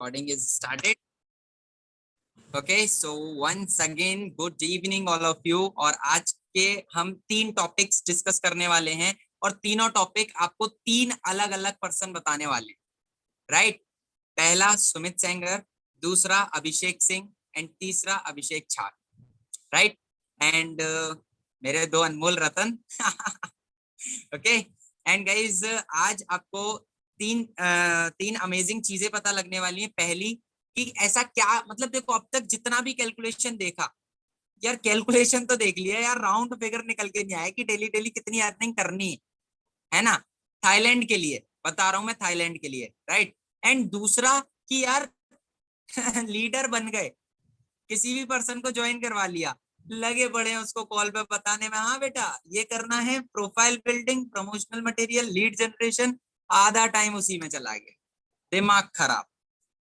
Recording is started. Okay, so once again good evening all of you. और आज के हम 3 टॉपिक्स डिस्कस करने वाले हैं और तीनों टॉपिक आपको 3 अलग अलग पर्सन बताने वाले हैं, राइट? पहला सुमित सेंगर, दूसरा अभिषेक सिंह एंड तीसरा अभिषेक छाग, राइट? एंड मेरे 2 अनमोल रतन. ओके एंड गाइज, आज आपको तीन अमेजिंग चीजें पता लगने वाली हैं. पहली कि ऐसा क्या, मतलब देखो अब तक जितना भी कैलकुलेशन देखा यार, कैलकुलेशन तो देख लिया यार, राउंड फिगर निकल के नहीं आया कि डेली डेली कितनी अर्निंग करनी है ना. थाईलैंड के लिए बता रहा हूं मैं, थाईलैंड के लिए, राइट? एंड दूसरा कि यार लीडर बन गए, किसी भी पर्सन को ज्वाइन करवा लिया, लगे पड़े हैं उसको कॉल पे बताने में, हाँ बेटा ये करना है, profile building, promotional material, lead generation, आधा टाइम उसी में चला गया, दिमाग खराब.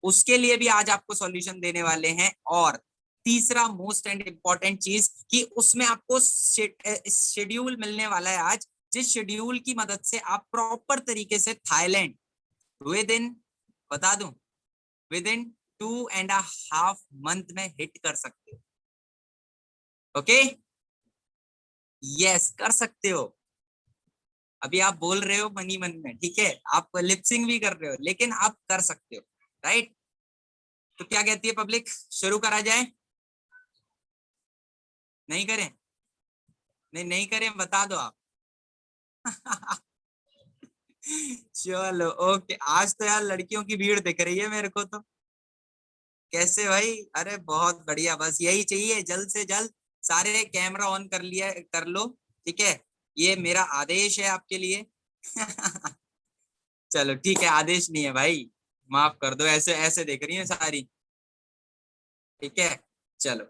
उसके लिए भी आज आपको सॉल्यूशन देने वाले हैं. और तीसरा मोस्ट एंड इम्पॉर्टेंट चीज कि उसमें आपको शेड्यूल मिलने वाला है आज, जिस शेड्यूल की मदद से आप प्रॉपर तरीके से थाईलैंड विद इन, बता दूं, विद इन 2.5 मंथ में हिट कर सकते हो. ओके, यस कर सकते हो. अभी आप बोल रहे हो मनी मन में, ठीक है, आप लिपसिंग भी कर रहे हो, लेकिन आप कर सकते हो, राइट? तो क्या कहती है पब्लिक, शुरू करा जाए? नहीं करें? नहीं करें, बता दो आप. चलो ओके. आज तो यार लड़कियों की भीड़ दिख रही है मेरे को तो. कैसे भाई? अरे बहुत बढ़िया, बस यही चाहिए, जल्द से जल्द सारे कैमरा ऑन कर लिया, कर लो, ठीक है, ये मेरा आदेश है आपके लिए. चलो ठीक है, आदेश नहीं है भाई, माफ कर दो, ऐसे ऐसे देख रही है सारी, ठीक है. चलो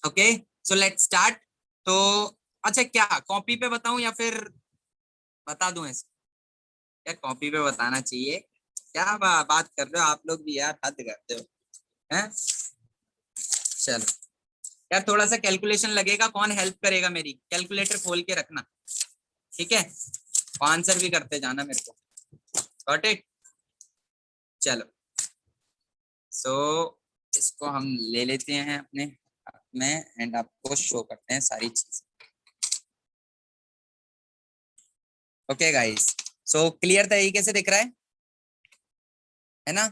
ओके, सो लेट्स स्टार्ट. तो अच्छा, क्या कॉपी पे बताऊं या फिर बता दूं ऐसे? क्या कॉपी पे बताना चाहिए? क्या बात कर रहे हो आप लोग भी यार, हद करते हो हैं. चलो यार, थोड़ा सा कैलकुलेशन लगेगा, कौन हेल्प करेगा मेरी? कैलकुलेटर खोल के रखना, ठीक है, आंसर भी करते जाना मेरे को. Got it? चलो सो इसको हम ले लेते हैं अपने में एंड आपको शो करते हैं सारी चीज. ओके गाइस, सो क्लियर तरीके से दिख रहा है ना?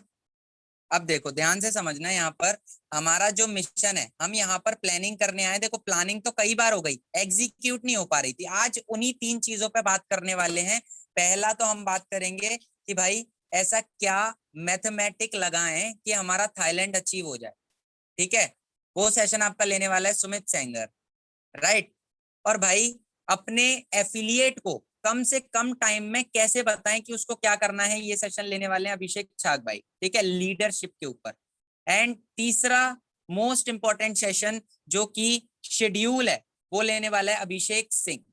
अब देखो ध्यान से समझना, यहाँ पर हमारा जो मिशन है, हम यहाँ पर प्लानिंग करने आए. देखो प्लानिंग तो कई बार हो गई, एग्जीक्यूट नहीं हो पा रही थी. आज उन्हीं 3 चीजों पे बात करने वाले हैं. पहला तो हम बात करेंगे कि भाई ऐसा क्या मैथमेटिक लगाएं कि हमारा थाईलैंड अचीव हो जाए, ठीक है. वो सेशन आपका लेने वाला है सुमित सेंगर, राइट? और भाई अपने एफिलिएट को कम से कम टाइम में कैसे बताएं कि उसको क्या करना है, ये सेशन लेने वाले हैं अभिषेक छाग भाई, ठीक है, लीडरशिप के ऊपर. एंड तीसरा मोस्ट इंपॉर्टेंट सेशन जो कि शेड्यूल है, वो लेने वाला है अभिषेक सिंह,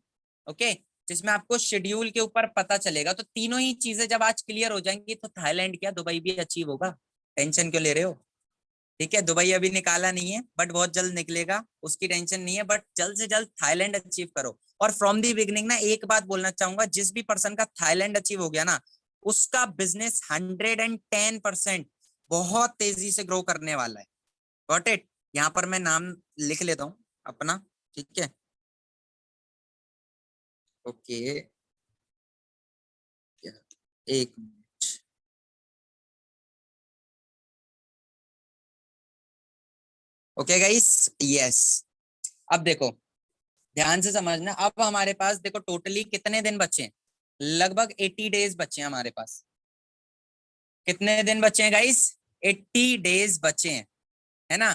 ओके, जिसमें आपको शेड्यूल के ऊपर पता चलेगा. तो तीनों ही चीजें जब आज क्लियर हो जाएंगी तो थाईलैंड क्या दुबई भी अचीव होगा. टेंशन क्यों ले रहे हो? ठीक है, दुबई अभी निकाला नहीं है बट बहुत जल्द निकलेगा, उसकी टेंशन नहीं है. बट जल्द से जल्द थाईलैंड अचीव करो. और फ्रॉम दी बिगनिंग ना एक बात बोलना चाहूंगा, जिस भी पर्सन का थाईलैंड अचीव हो गया ना, उसका बिजनेस 110% बहुत तेजी से ग्रो करने वाला है. Got it? यहाँ पर मैं नाम लिख लेता हूँ अपना, ठीक है, ओके, एक ओके गाइस, यस. अब देखो ध्यान से समझना, अब हमारे पास देखो टोटली कितने दिन बचे हैं. लगभग 80 डेज बचे हैं हमारे पास. कितने दिन बचे हैं गाइस? 80 डेज बचे हैं, है ना?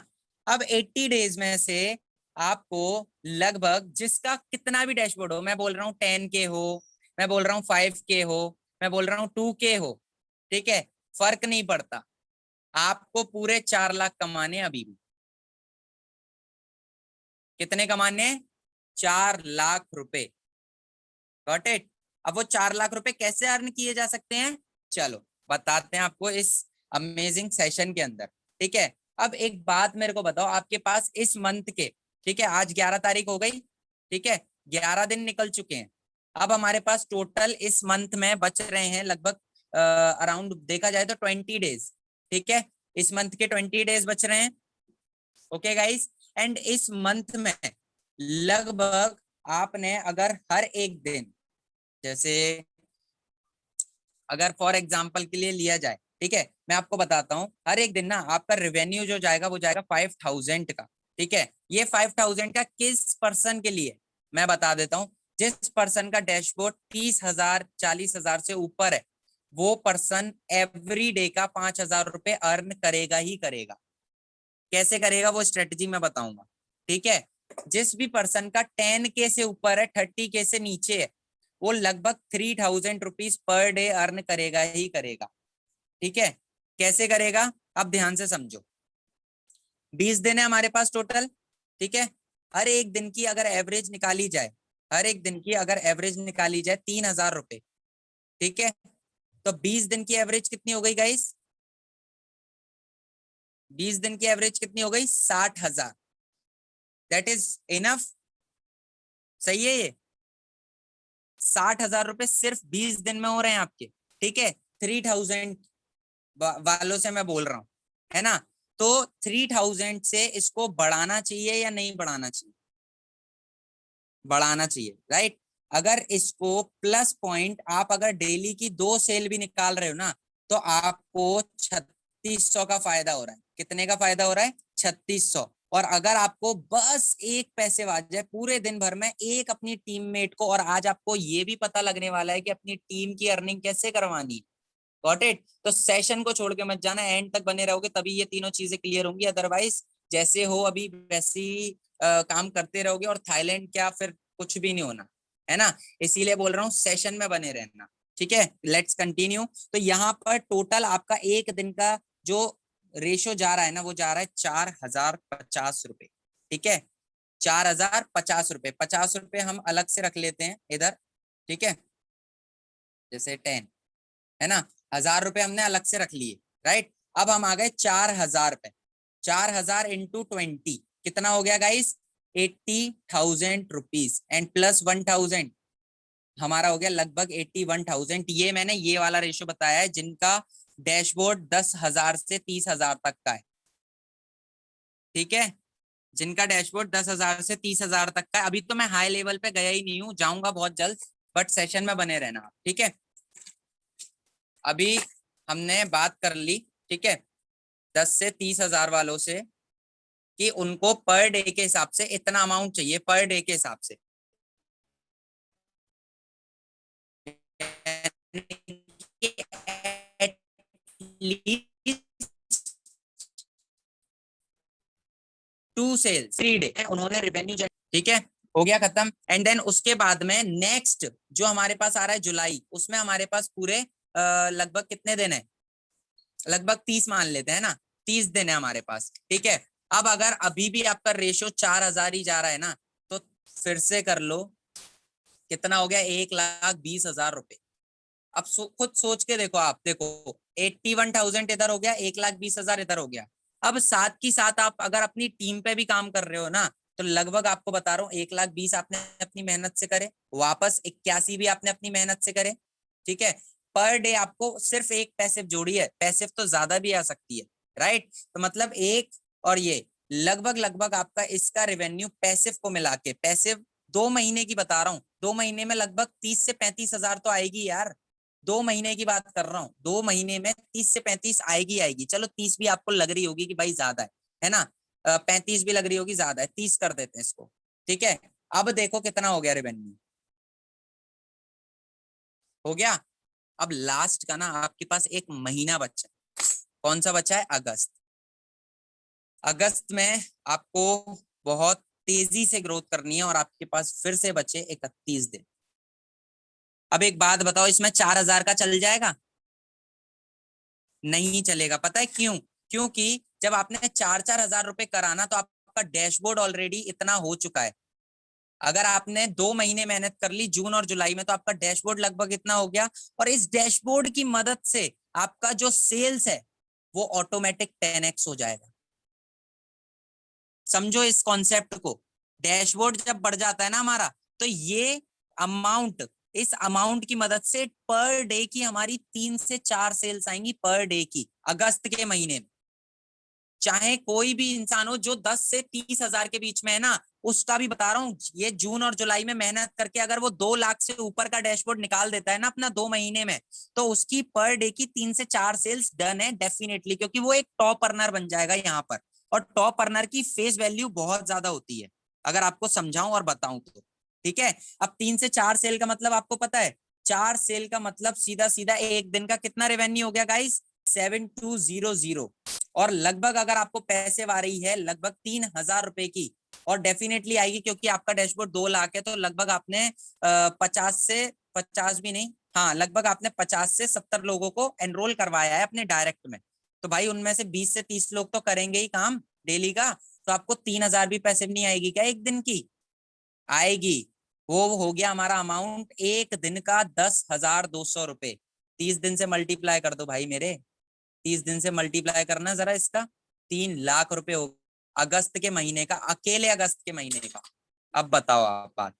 अब 80 डेज में से आपको लगभग जिसका कितना भी डैशबोर्ड हो, मैं बोल रहा हूँ 10K हो, मैं बोल रहा हूँ 5K हो, मैं बोल रहा हूँ 2K हो, ठीक है, फर्क नहीं पड़ता, आपको पूरे 4 लाख कमाने अभी भी. कितने कमाने? 4 लाख रुपए. Got it? अब वो 4 लाख रुपए कैसे अर्न किए जा सकते हैं, चलो बताते हैं आपको इस अमेजिंग सेशन के अंदर, ठीक है. अब एक बात मेरे को बताओ, आपके पास इस मंथ के, ठीक है, आज 11 तारीख हो गई, ठीक है, 11 दिन निकल चुके हैं. अब हमारे पास टोटल इस मंथ में बच रहे हैं लगभग अराउंड देखा जाए तो 20 डेज, ठीक है. इस मंथ के 20 डेज बच रहे हैं। ओके गाइस, एंड इस मंथ में लगभग आपने अगर हर एक दिन, जैसे अगर फॉर एग्जांपल के लिए लिया जाए, ठीक है, मैं आपको बताता हूँ, हर एक दिन ना आपका रेवेन्यू जो जाएगा वो जाएगा 5000 का। ठीक है, ये 5000 का किस पर्सन के लिए मैं बता देता हूँ। जिस पर्सन का डैशबोर्ड 30,000 40,000 से ऊपर है, वो पर्सन एवरी डे का 5,000 रुपए अर्न करेगा ही करेगा। कैसे करेगा वो स्ट्रेटजी मैं बताऊंगा। ठीक है, जिस भी पर्सन का 10K से ऊपर है, 30K से नीचे है, वो लगभग 3,000 रुपीज पर डे अर्न करेगा ही करेगा। ठीक है, कैसे करेगा अब ध्यान से समझो। 20 दिन है हमारे पास टोटल। ठीक है, हर एक दिन की अगर एवरेज निकाली जाए, हर एक दिन की अगर एवरेज निकाली जाए 3,000 रुपए। ठीक है, तो 20 दिन की एवरेज कितनी हो गई गाइस? 20 दिन की एवरेज कितनी हो गई? 60,000। That is enough. सही है ये? 60,000 रुपए सिर्फ 20 दिन में हो रहे हैं आपके। ठीक है, 3,000 वालों से मैं बोल रहा हूँ, है ना? तो 3,000 से इसको बढ़ाना चाहिए या नहीं बढ़ाना चाहिए? बढ़ाना चाहिए, राइट। अगर इसको प्लस पॉइंट आप अगर डेली की 2 सेल भी निकाल रहे हो ना, तो आपको 3600 का फायदा हो रहा है। कितने का फायदा हो रहा है? 3600। और अगर आपको बस एक पैसे आ जाए पूरे दिन भर में एक अपनी टीममेट को, और आज आपको ये भी पता लगने वाला है कि अपनी टीम की अर्निंग कैसे करवानी। Got it? तो सेशन को छोड़ के मत जाना, एंड तक बने रहोगे तभी ये तीनों चीजें क्लियर होंगी। अदरवाइज जैसे हो अभी वैसे ही काम करते रहोगे, और थाईलैंड क्या फिर कुछ भी नहीं होना, है ना? इसीलिए बोल रहा हूँ सेशन में बने रहना। ठीक है, लेट्स कंटिन्यू। तो यहाँ पर टोटल आपका एक दिन का जो रेशो जा रहा है ना, वो जा रहा है 4,050 रुपए। ठीक है, 4,050 रुपए। 50 रुपए हम अलग से रख लेते हैं इधर। ठीक है, जैसे 10, है ना? 1,000 रुपए हमने अलग से रख लिए, राइट। अब हम आ गए 4,000 पे। 4,000 इंटू 20 कितना हो गया गाइस? 80,000 रुपीज, एंड प्लस 1,000 हमारा हो गया लगभग 81,000। ये मैंने ये वाला रेशो बताया है जिनका डैशबोर्ड 10,000 से 30,000 तक का है। ठीक है, जिनका डैशबोर्ड 10,000 से 30,000 तक का है। अभी तो मैं हाई लेवल पे गया ही नहीं हूँ, जाऊंगा बहुत जल्द, बट सेशन में बने रहना। ठीक है, अभी हमने बात कर ली, ठीक है, 10 से 30,000 वालों से, कि उनको पर डे के हिसाब से इतना अमाउंट चाहिए, पर डे के हिसाब से। 2 सेल 3 डे उन्होंने रेवेन्यू। ठीक है, हो गया खत्म। एंड देन उसके बाद में नेक्स्ट जो हमारे पास आ रहा है जुलाई, उसमें हमारे पास पूरे लगभग कितने दिन है? लगभग 30 मान लेते हैं ना, 30 दिन है हमारे पास। ठीक है, अब अगर अभी भी आपका रेशो 4,000 ही जा रहा है ना, तो फिर से कर लो, कितना हो गया? 1,20,000 रुपए। अब खुद सोच के देखो, आप देखो 81,000 इधर हो गया, 1,20,000 इधर हो गया। अब साथ की साथ आप अगर अपनी टीम पे भी काम कर रहे हो ना, तो लगभग आपको बता रहा हूँ 1,20,000 आपने अपनी मेहनत से करे, वापस 81 भी आपने अपनी मेहनत से करे। ठीक है, पर डे आपको सिर्फ एक पैसिव जोड़ी है, पैसिव तो ज्यादा भी आ सकती है, राइट। तो मतलब एक और ये लगभग लगभग आपका इसका रेवेन्यू पैसिव को मिला के, पैसिव 2 महीने की बता रहा हूँ, 2 महीने में लगभग 30 से 35,000 तो आएगी यार। 2 महीने की बात कर रहा हूँ, 2 महीने में 30 से 35 आएगी आएगी। चलो 30 भी आपको लग रही होगी कि भाई ज्यादा है ना? 35 भी लग रही होगी ज्यादा है, 30 कर देते हैं इसको। ठीक है, अब देखो कितना हो गया रेवेन्यू। हो गया। अब लास्ट का ना आपके पास एक महीना बचा है। कौन सा बचा है? अगस्त। अगस्त में आपको बहुत तेजी से ग्रोथ करनी है, और आपके पास फिर से बचे 31 दिन। अब एक बात बताओ, इसमें 4,000 का चल जाएगा? नहीं चलेगा। पता है क्यों? क्योंकि जब आपने 4,000 रुपए कराना, तो आपका डैशबोर्ड ऑलरेडी इतना हो चुका है। अगर आपने 2 महीने मेहनत कर ली जून और जुलाई में, तो आपका डैशबोर्ड लगभग इतना हो गया, और इस डैशबोर्ड की मदद से आपका जो सेल्स है वो ऑटोमेटिक 10x हो जाएगा। समझो इस कॉन्सेप्ट को। डैशबोर्ड जब बढ़ जाता है ना हमारा, तो ये अमाउंट, इस अमाउंट की मदद से पर डे की हमारी 3 से 4 सेल्स आएंगी पर डे की, अगस्त के महीने में। चाहे कोई भी इंसान हो जो 10 से 30 हजार के बीच में है ना, उसका भी बता रहा हूँ, ये जून और जुलाई में मेहनत करके अगर वो 2 लाख से ऊपर का डैशबोर्ड निकाल देता है ना अपना 2 महीने में, तो उसकी पर डे की 3 से 4 सेल्स डन है डेफिनेटली, क्योंकि वो एक टॉप अर्नर बन जाएगा यहाँ पर। और टॉप अर्नर की फेस वैल्यू बहुत ज्यादा होती है, अगर आपको समझाऊं और बताऊं तो। ठीक है, अब 3 से 4 सेल का मतलब आपको पता है, 4 सेल का मतलब सीधा सीधा एक दिन का कितना रेवेन्यू हो गया गाइस, 7200। और लगभग अगर आपको पैसे आ रही है लगभग 3000 रुपए की, और डेफिनेटली आएगी क्योंकि आपका डैशबोर्ड 2 लाख है, तो लगभग आपने 50 भी नहीं, हाँ लगभग आपने 50 से 70 लोगों को एनरोल करवाया है अपने डायरेक्ट में। तो भाई उनमें से 20 से 30 लोग तो करेंगे ही काम डेली का, तो आपको 3000 भी पैसे नहीं आएगी क्या एक दिन की, आएगी। वो हो गया हमारा अमाउंट एक दिन का 10,200 रुपए। 30 दिन से मल्टीप्लाई कर दो भाई मेरे, 30 दिन से मल्टीप्लाई करना जरा इसका, 3 लाख रुपए हो अगस्त के महीने का, अकेले अगस्त के महीने का। अब बताओ आप बात,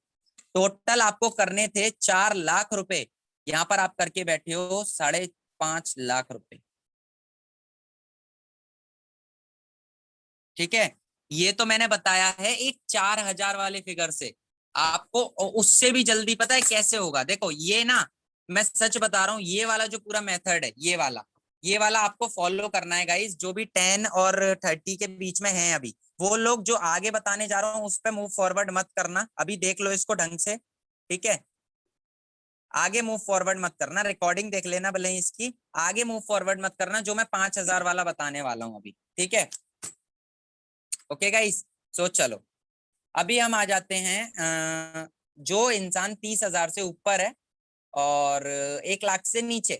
टोटल आपको करने थे 4 लाख रुपए, यहाँ पर आप करके बैठे हो 5.5 लाख रुपए। ठीक है, ये तो मैंने बताया है एक 4 हजार वाले फिगर से। आपको उससे भी जल्दी पता है कैसे होगा, देखो ये ना, मैं सच बता रहा हूँ, ये वाला जो पूरा मेथड है, ये वाला आपको फॉलो करना है गाइस, जो भी 10 और 30 के बीच में है अभी, वो लोग जो आगे बताने जा रहा हूँ उस पर मूव फॉरवर्ड मत करना, अभी देख लो इसको ढंग से। ठीक है, आगे मूव फॉरवर्ड मत करना, रिकॉर्डिंग देख लेना भले ही इसकी, आगे मूव फॉरवर्ड मत करना, जो मैं 5 हजार वाला बताने वाला हूँ अभी। ठीक है, ओके गाइस। सो चलो, अभी हम आ जाते हैं जो इंसान 30 हजार से ऊपर है और 1 लाख से नीचे।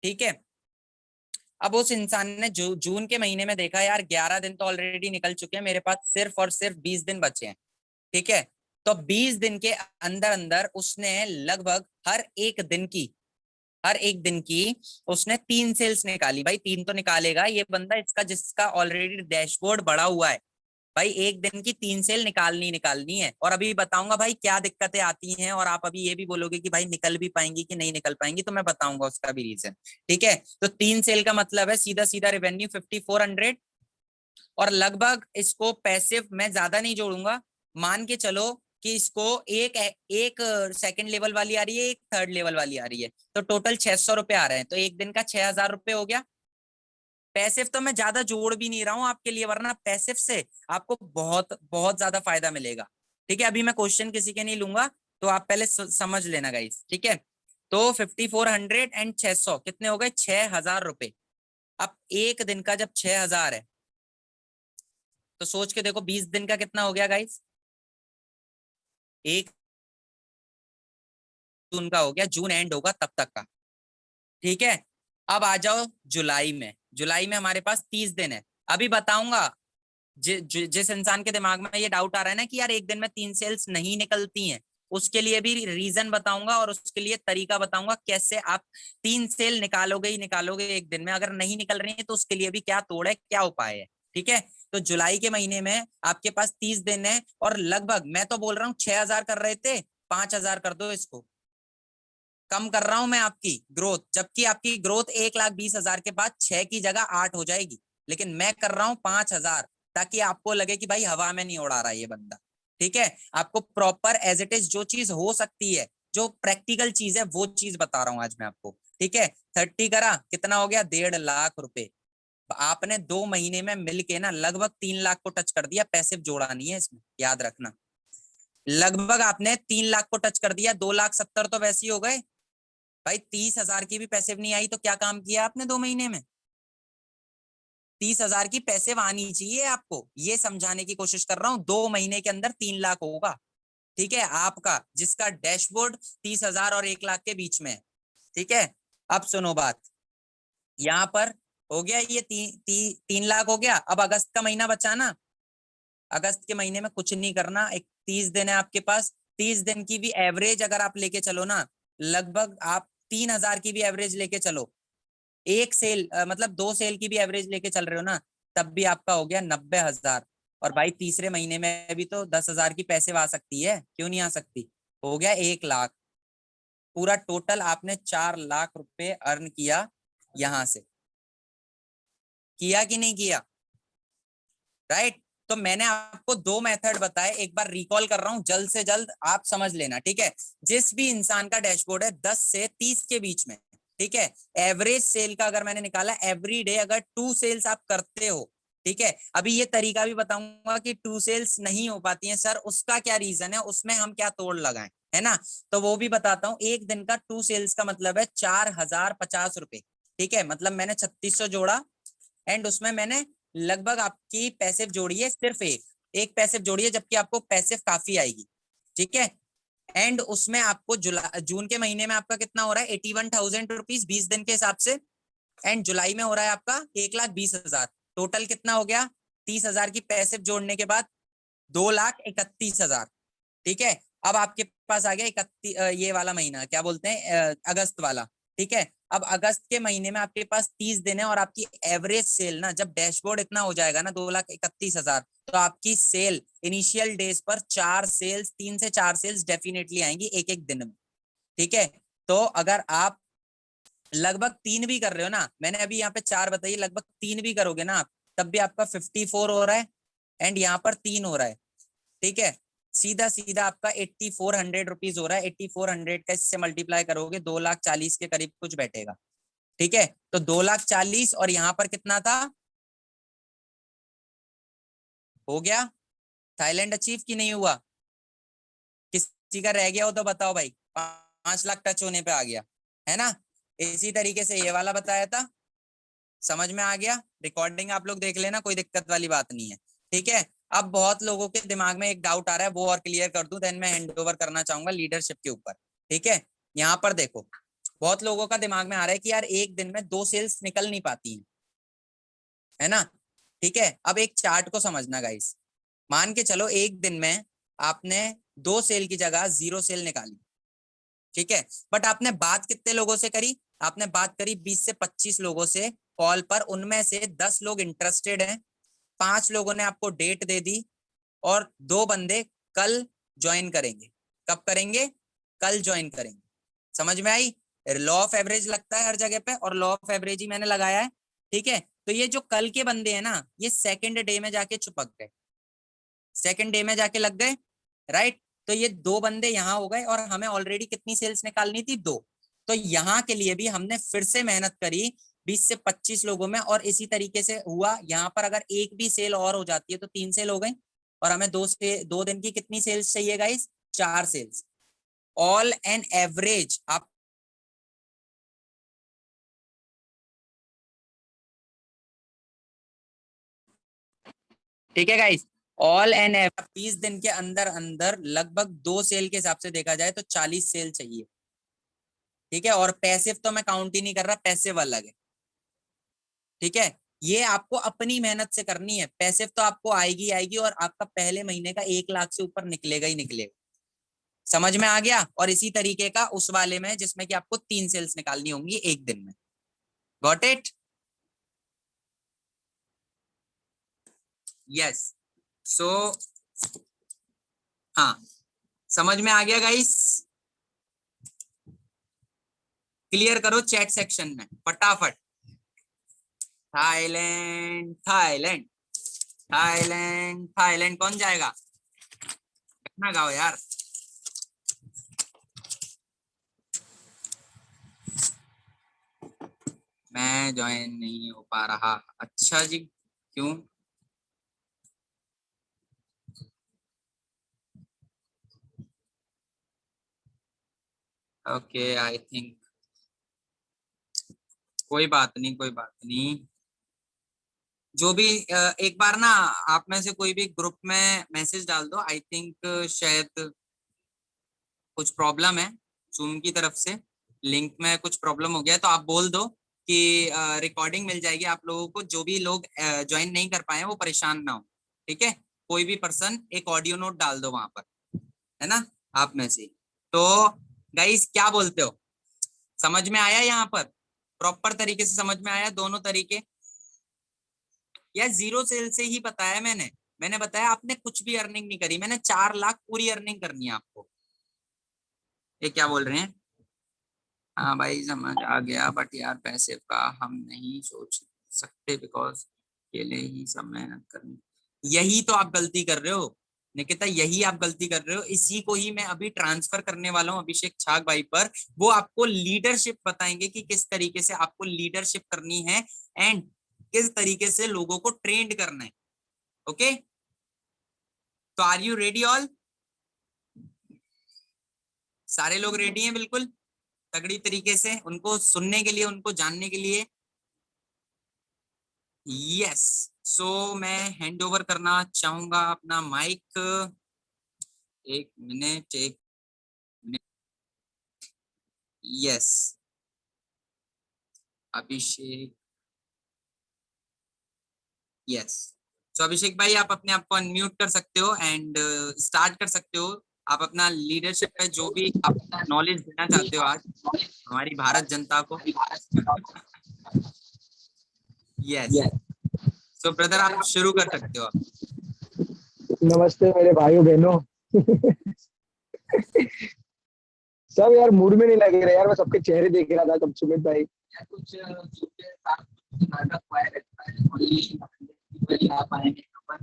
ठीक है, अब उस इंसान ने जो जून के महीने में देखा यार 11 दिन तो ऑलरेडी निकल चुके हैं, मेरे पास सिर्फ और सिर्फ 20 दिन बचे हैं। ठीक है, तो 20 दिन के अंदर अंदर उसने लगभग हर एक दिन की उसने 3 सेल्स निकाली। भाई 3 तो निकालेगा ये बंदा, इसका जिसका ऑलरेडी डैशबोर्ड बढ़ा हुआ है, भाई एक दिन की 3 सेल निकालनी निकालनी है। और अभी बताऊंगा भाई क्या दिक्कतें आती हैं, और आप अभी ये भी बोलोगे कि भाई निकल भी पाएंगी कि नहीं निकल पाएंगी, तो मैं बताऊंगा उसका भी रीजन। ठीक है, तो 3 सेल का मतलब है सीधा सीधा रेवेन्यू 5400, और लगभग इसको पैसिव मैं ज्यादा नहीं जोड़ूंगा, मान के चलो कि इसको एक एक सेकंड लेवल वाली आ रही है, एक थर्ड लेवल वाली आ रही है, तो टोटल 600 रुपए आ रहे हैं, तो एक दिन का 6 हजार रुपए हो गया। पैसिव तो मैं ज्यादा जोड़ भी नहीं रहा हूँ आपके लिए, वरना पैसिव से आपको बहुत बहुत ज्यादा फायदा मिलेगा। ठीक है, अभी मैं क्वेश्चन किसी के नहीं लूंगा, तो आप पहले समझ लेना गाइस। ठीक है, तो 5400 एंड 600 कितने हो गए, 6 हजार रुपए। अब एक दिन का जब 6 हजार है, तो सोच के देखो 20 दिन का कितना हो गया गाइस, एक जून का हो गया, जून एंड होगा तब तक का। ठीक है, अब आ जाओ जुलाई में। जुलाई में हमारे पास 30 दिन है। अभी बताऊंगा जिस इंसान के दिमाग में ये डाउट आ रहा है ना कि यार एक दिन में 3 सेल्स नहीं निकलती हैं, उसके लिए भी रीजन बताऊंगा, और उसके लिए तरीका बताऊंगा कैसे आप 3 सेल निकालोगे ही निकालोगे एक दिन में। अगर नहीं निकल रही है तो उसके लिए भी क्या तोड़ है, क्या उपाय है। ठीक है, तो जुलाई के महीने में आपके पास 30 दिन है, और लगभग मैं तो बोल रहा हूँ 6 हजार कर रहे थे, 5 हजार कर दो इसको, कम कर रहा हूं मैं आपकी ग्रोथ, जबकि आपकी ग्रोथ 1,20,000 के बाद 6 की जगह 8 हो जाएगी, लेकिन मैं कर रहा हूं 5 हजार, ताकि आपको लगे कि भाई हवा में नहीं उड़ा रहा ये बंदा। ठीक है, आपको प्रॉपर एज इट इज जो चीज हो सकती है, जो प्रैक्टिकल चीज है, वो चीज बता रहा हूँ आज मैं आपको। ठीक है, 30 करा कितना हो गया, 1.5 लाख रुपए। आपने 2 महीने में मिलके ना लगभग 3 लाख को टच कर दिया, पैसिव जोड़ा नहीं है इसमें, याद रखना। लगभग आपने 3 लाख को टच कर दिया, 2,70,000 तो वैसे ही हो गए। भाई 30 हजार की भी पैसिव नहीं आई तो क्या काम किया आपने 2 महीने में, 30 हजार की पैसिव आनी चाहिए आपको, ये समझाने की कोशिश कर रहा हूँ। 2 महीने के अंदर 3 लाख होगा। ठीक है, आपका जिसका डैशबोर्ड 30 हजार और 1 लाख के बीच में है। ठीक है, अब सुनो बात, यहाँ पर हो गया ये 3 लाख हो गया। अब अगस्त का महीना बचा ना, अगस्त के महीने में कुछ नहीं करना, एक 30 दिन है आपके पास, 30 दिन की भी एवरेज अगर आप लेके चलो ना, लगभग आप 3 हजार की भी एवरेज लेके चलो, एक सेल मतलब 2 सेल की भी एवरेज लेके चल रहे हो ना, तब भी आपका हो गया 90 हजार। और भाई तीसरे महीने में भी तो 10 हजार की पैसे आ सकती है, क्यों नहीं आ सकती, हो गया 1 लाख। पूरा टोटल आपने 4 लाख रुपए अर्न किया यहाँ से, किया कि नहीं किया। राइट। तो मैंने आपको दो मेथड बताए, एक बार रिकॉल कर रहा हूं, जल्द से जल्द आप समझ लेना, ठीक है। जिस भी इंसान का डैशबोर्ड है 10 से 30 के बीच में, ठीक है, एवरेज सेल का अगर मैंने निकाला, एवरी डे अगर 2 सेल्स आप करते हो, ठीक है। अभी ये तरीका भी बताऊंगा कि 2 सेल्स नहीं हो पाती हैं सर, उसका क्या रीजन है, उसमें हम क्या तोड़ लगाएं, है ना। तो वो भी बताता हूँ। एक दिन का 2 सेल्स का मतलब है 4050 रुपए, ठीक है। मतलब मैंने 3600 जोड़ा, एंड उसमें मैंने लगभग आपकी पैसिव जोड़ी है सिर्फ एक पैसिव जोड़ी है, जबकि आपको पैसिव काफी आएगी, ठीक है। एंड उसमें आपको जून के महीने में आपका कितना हो रहा है, 81,000 रुपीज 20 दिन के हिसाब से। एंड जुलाई में हो रहा है आपका 1,20,000। टोटल कितना हो गया, 30,000 की पैसिव जोड़ने के बाद 2,31,000, ठीक है। अब आपके पास आ गया 31 ये वाला महीना, क्या बोलते हैं, अगस्त वाला, ठीक है। अब अगस्त के महीने में आपके पास 30 दिन है, और आपकी एवरेज सेल ना, जब डैशबोर्ड इतना हो जाएगा ना 2,31,000, तो आपकी सेल इनिशियल डेज पर 4 सेल्स, 3 से 4 सेल्स डेफिनेटली आएंगी एक एक दिन में, ठीक है। तो अगर आप लगभग 3 भी कर रहे हो ना, मैंने अभी यहाँ पे 4 बताइए, लगभग 3 भी करोगे ना आप, तब भी आपका 54 हो रहा है, एंड यहाँ पर 3 हो रहा है, ठीक है। सीधा सीधा आपका 8400 रुपीज हो रहा है। 8400 का इससे मल्टीप्लाई करोगे 2,40,000 के करीब कुछ बैठेगा, ठीक है। तो 2,40,000, और यहाँ पर कितना था, हो गया थाईलैंड अचीव की नहीं हुआ, किसी का रह गया हो तो बताओ भाई। 5 लाख टच होने पे आ गया, है ना। इसी तरीके से ये वाला बताया था, समझ में आ गया। रिकॉर्डिंग आप लोग देख लेना, कोई दिक्कत वाली बात नहीं है, ठीक है। अब बहुत लोगों के दिमाग में एक डाउट आ रहा है, वो और क्लियर कर दूं, देन मैं हैंड ओवर करना चाहूंगा लीडरशिप के ऊपर, ठीक है। यहाँ पर देखो, बहुत लोगों का दिमाग में आ रहा है कि यार एक दिन में 2 सेल्स निकल नहीं पाती है ना, ठीक है। अब एक चार्ट को समझना गाइस, मान के चलो एक दिन में आपने 2 सेल की जगह 0 सेल निकाली, ठीक है। बट आपने बात कितने लोगों से करी, आपने बात करी 20 से 25 लोगों से कॉल पर, उनमें से 10 लोग इंटरेस्टेड हैं, 5 लोगों ने आपको डेट दे दी, और 2 बंदे कल ज्वाइन करेंगे। कब करेंगे, कल ज्वाइन करेंगे। समझ में आई। लॉ ऑफ एवरेज लगता है हर जगह पे, और लॉ ऑफ एवरेज ही मैंने लगाया है, ठीक है। तो ये जो कल के बंदे हैं ना, ये सेकंड डे में जाके चिपक गए, सेकंड डे में जाके लग गए, राइट। तो ये 2 बंदे यहाँ हो गए, और हमें ऑलरेडी कितनी सेल्स निकालनी थी, 2। तो यहाँ के लिए भी हमने फिर से मेहनत करी 20 से 25 लोगों में, और इसी तरीके से हुआ यहाँ पर। अगर एक भी सेल और हो जाती है तो 3 सेल हो गई, और हमें 2 दिन की कितनी सेल्स चाहिए guys, 4 sales. On an average आप, ठीक है गाइस, ऑल एन एवरेज 30 दिन के अंदर अंदर लगभग 2 सेल के हिसाब से देखा जाए तो 40 सेल चाहिए, ठीक है। और पैसिव तो मैं काउंट ही नहीं कर रहा, पैसिव अलग है, ठीक है। ये आपको अपनी मेहनत से करनी है, पैसिव तो आपको आएगी आएगी, और आपका पहले महीने का 1 लाख से ऊपर निकलेगा ही निकलेगा। समझ में आ गया। और इसी तरीके का उस वाले में जिसमें कि आपको 3 सेल्स निकालनी होंगी एक दिन में। Got it. यस। सो हाँ, समझ में आ गया गाइस। क्लियर करो चैट सेक्शन में फटाफट। थाईलैंड थाईलैंड थाईलैंड थाईलैंड कौन जाएगा, कितना गाओ यार। मैं ज्वाइन नहीं हो पा रहा, अच्छा जी, क्यों। ओके आई थिंक, कोई बात नहीं कोई बात नहीं। जो भी एक बार ना आप में से कोई भी ग्रुप में मैसेज डाल दो, आई थिंक शायद कुछ प्रॉब्लम है जूम की तरफ से, लिंक में कुछ प्रॉब्लम हो गया है, तो आप बोल दो कि रिकॉर्डिंग मिल जाएगी आप लोगों को। जो भी लोग ज्वाइन नहीं कर पाए हैं वो परेशान ना हो, ठीक है। कोई भी पर्सन एक ऑडियो नोट डाल दो वहां पर, है ना, आप में से। तो गाइस क्या बोलते हो, समझ में आया यहाँ पर, प्रॉपर तरीके से समझ में आया दोनों तरीके। या 0 सेल से ही बताया मैंने, मैंने बताया आपने कुछ भी अर्निंग नहीं करी, मैंने 4 लाख पूरी अर्निंग करनी है आपको। ये क्या बोल रहे हैं, हाँ भाई समझ आ गया, बट यार पैसे का हम नहीं सोच सकते बिकॉज अकेले ही सब मेहनत करनी। यही तो आप गलती कर रहे हो निकिता, यही आप गलती कर रहे हो। इसी को ही मैं अभी ट्रांसफर करने वाला हूँ अभिषेक छाग भाई पर। वो आपको लीडरशिप बताएंगे कि किस तरीके से आपको लीडरशिप करनी है एंड किस तरीके से लोगों को ट्रेंड करना है। ओके, तो आर यू रेडी ऑल? सारे लोग रेडी हैं बिल्कुल तगड़ी तरीके से उनको सुनने के लिए, उनको जानने के लिए? यस। सो मैं हैंड ओवर करना चाहूंगा अपना माइक। एक मिनट, एक मिनट। यस, अभिषेक। यस। तो अभिषेक भाई आप अपने आप को अनम्यूट कर सकते हो एंड स्टार्ट कर सकते हो। आप अपना लीडरशिप पे जो भी आप नॉलेज देना चाहते हो आज हमारी भारत जनता को। यस। सो ब्रदर आप शुरू कर सकते हो। नमस्ते मेरे भाइयों बहनों। सब यार मूड में नहीं लगे रहे यार, मैं सबके चेहरे देख रहा था तब सुमित भाई कुछ नाटक हुआ है, कोई आ पाएंगे यहाँ पर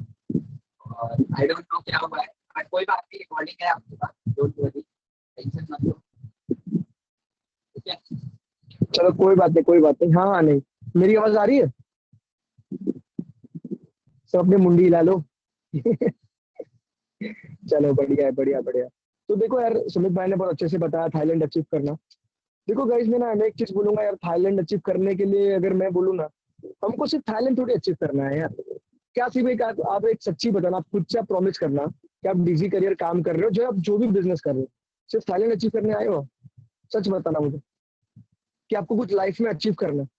और आई डोंट नो क्या हुआ है, बट कोई बात नहीं, रिकॉर्डिंग है आपके पास, डोंट वरी, टेंशन मत लो। ठीक है, चलो कोई बात नहीं, कोई बात नहीं। हाँ हाँ, नहीं मेरी आवाज आ रही है? सब अपने मुंडी हिला लो। चलो बढ़िया है, बढ़िया बढ़िया। तो देखो यार, सुमित भाई ने बहुत अच्छे से बताया थाईलैंड अचीव करना। देखो गाइस, मैं एक चीज बोलूंगा यार, थाईलैंड अचीव करने के लिए अगर मैं बोलूँ ना, हमको सिर्फ थाईलैंड थोड़ी अचीव करना है यार। क्या सिर्फ एक आप एक सच्ची बताना, आप खुद से आप प्रॉमिस करना कि आप डिजी करियर काम कर रहे हो, जो आप जो भी बिजनेस कर रहे हो, सिर्फ थाईलैंड अचीव करने आए हो? सच बताना मुझे कि आपको कुछ लाइफ में अचीव करना है।